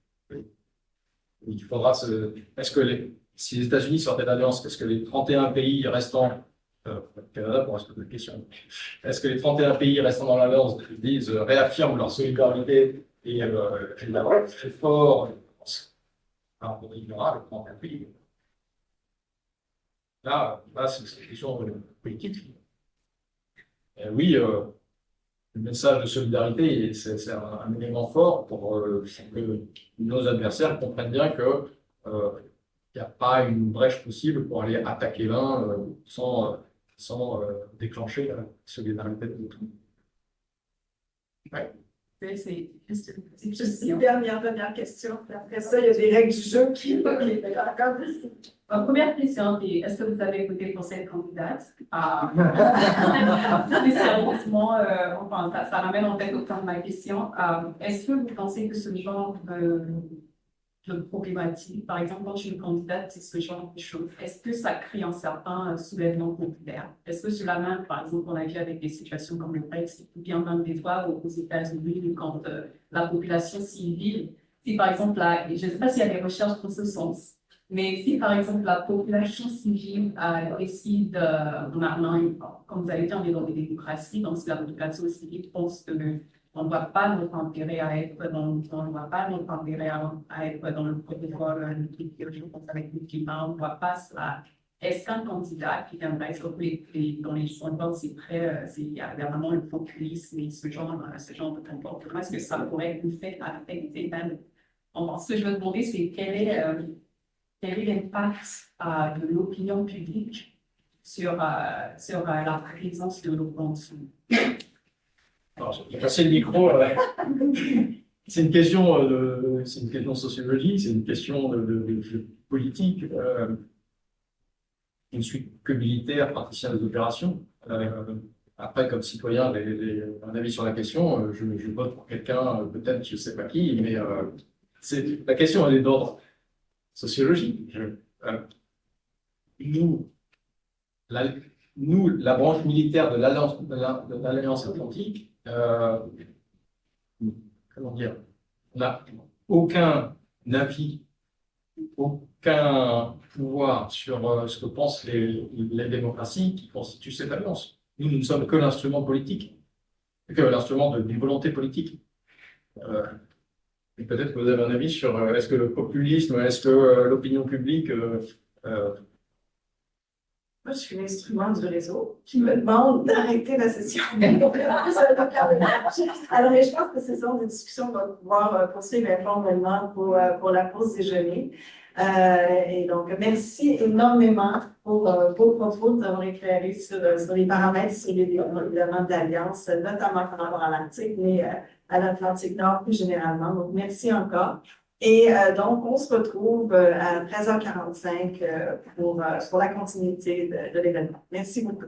S2: Il faudra si les États-Unis sortaient de l'alliance, est-ce que les 31 pays restants, Canada pour rester de la question, est-ce que les 31 pays restants dans l'alliance réaffirment leur solidarité et très fort? Alors, il y aura le 31 pays. Là c'est une question politique. Et oui, le message de solidarité, c'est un élément fort pour que nos adversaires comprennent bien qu'il n'y a pas une brèche possible pour aller attaquer l'un sans déclencher la solidarité de l'autre. Ouais.
S1: C'est juste une dernière question. Après ça, il y a des règles du jeu qui d'accord.
S7: Ma première question, c'est est-ce que vous avez écouté le conseil de candidate? Mais sérieusement, ça ramène en fait au temps de ma question. Est-ce que vous pensez que ce genre de problématiques. Par exemple, quand une candidate dit ce genre de choses, est-ce que ça crée un certain soulèvement populaire? Est-ce que cela même, par exemple, on a vu avec des situations comme le Brexit, ou bien même des fois aux États-Unis, quand la population civile, si par exemple, je ne sais pas s'il y a des recherches dans ce sens, mais si par exemple la population civile décide, comme vous avez dit, on est dans des démocraties, donc si la population civile pense que on ne voit pas notre intérêt à être on ne voit pas notre intérêt à être dans le protocole avec le climat, on ne voit pas cela. Est-ce qu'un candidat qui viendrait dans les sondages, c'est très, il y a vraiment le populisme et ce genre de comportement, est-ce que ça pourrait vous faire affecter même? Ce que je veux demander, c'est quel est l'impact de l'opinion publique sur la présence de l'opposition?
S2: Alors, j'ai passé le micro. C'est une question sociologique, c'est une question de politique. Je ne suis que militaire, praticien des opérations. Après, comme citoyen, un avis sur la question, je vote pour quelqu'un, peut-être, je ne sais pas qui, mais la question, elle est d'ordre sociologique. La branche militaire de l'Alliance Atlantique, comment dire, on n'a aucun avis, aucun pouvoir sur ce que pensent les démocraties qui constituent cette alliance. Nous ne sommes que l'instrument politique, que l'instrument d'une volonté politique. Et peut-être que vous avez un avis sur est-ce que le populisme, est-ce que l'opinion publique
S1: Moi, je suis l'instrument du réseau qui me demande d'arrêter la session. Alors, mais je pense que ce sont des discussions qu'on va pouvoir poursuivre informellement pour la pause déjeuner. Et donc, merci énormément pour vos propos, nous avons éclairé sur les paramètres, sur les développements d'alliance, notamment par rapport à l'Arctique, mais à l'Atlantique Nord plus généralement. Donc, merci encore. Et donc, on se retrouve à 13h45 pour la continuité de l'événement. Merci beaucoup.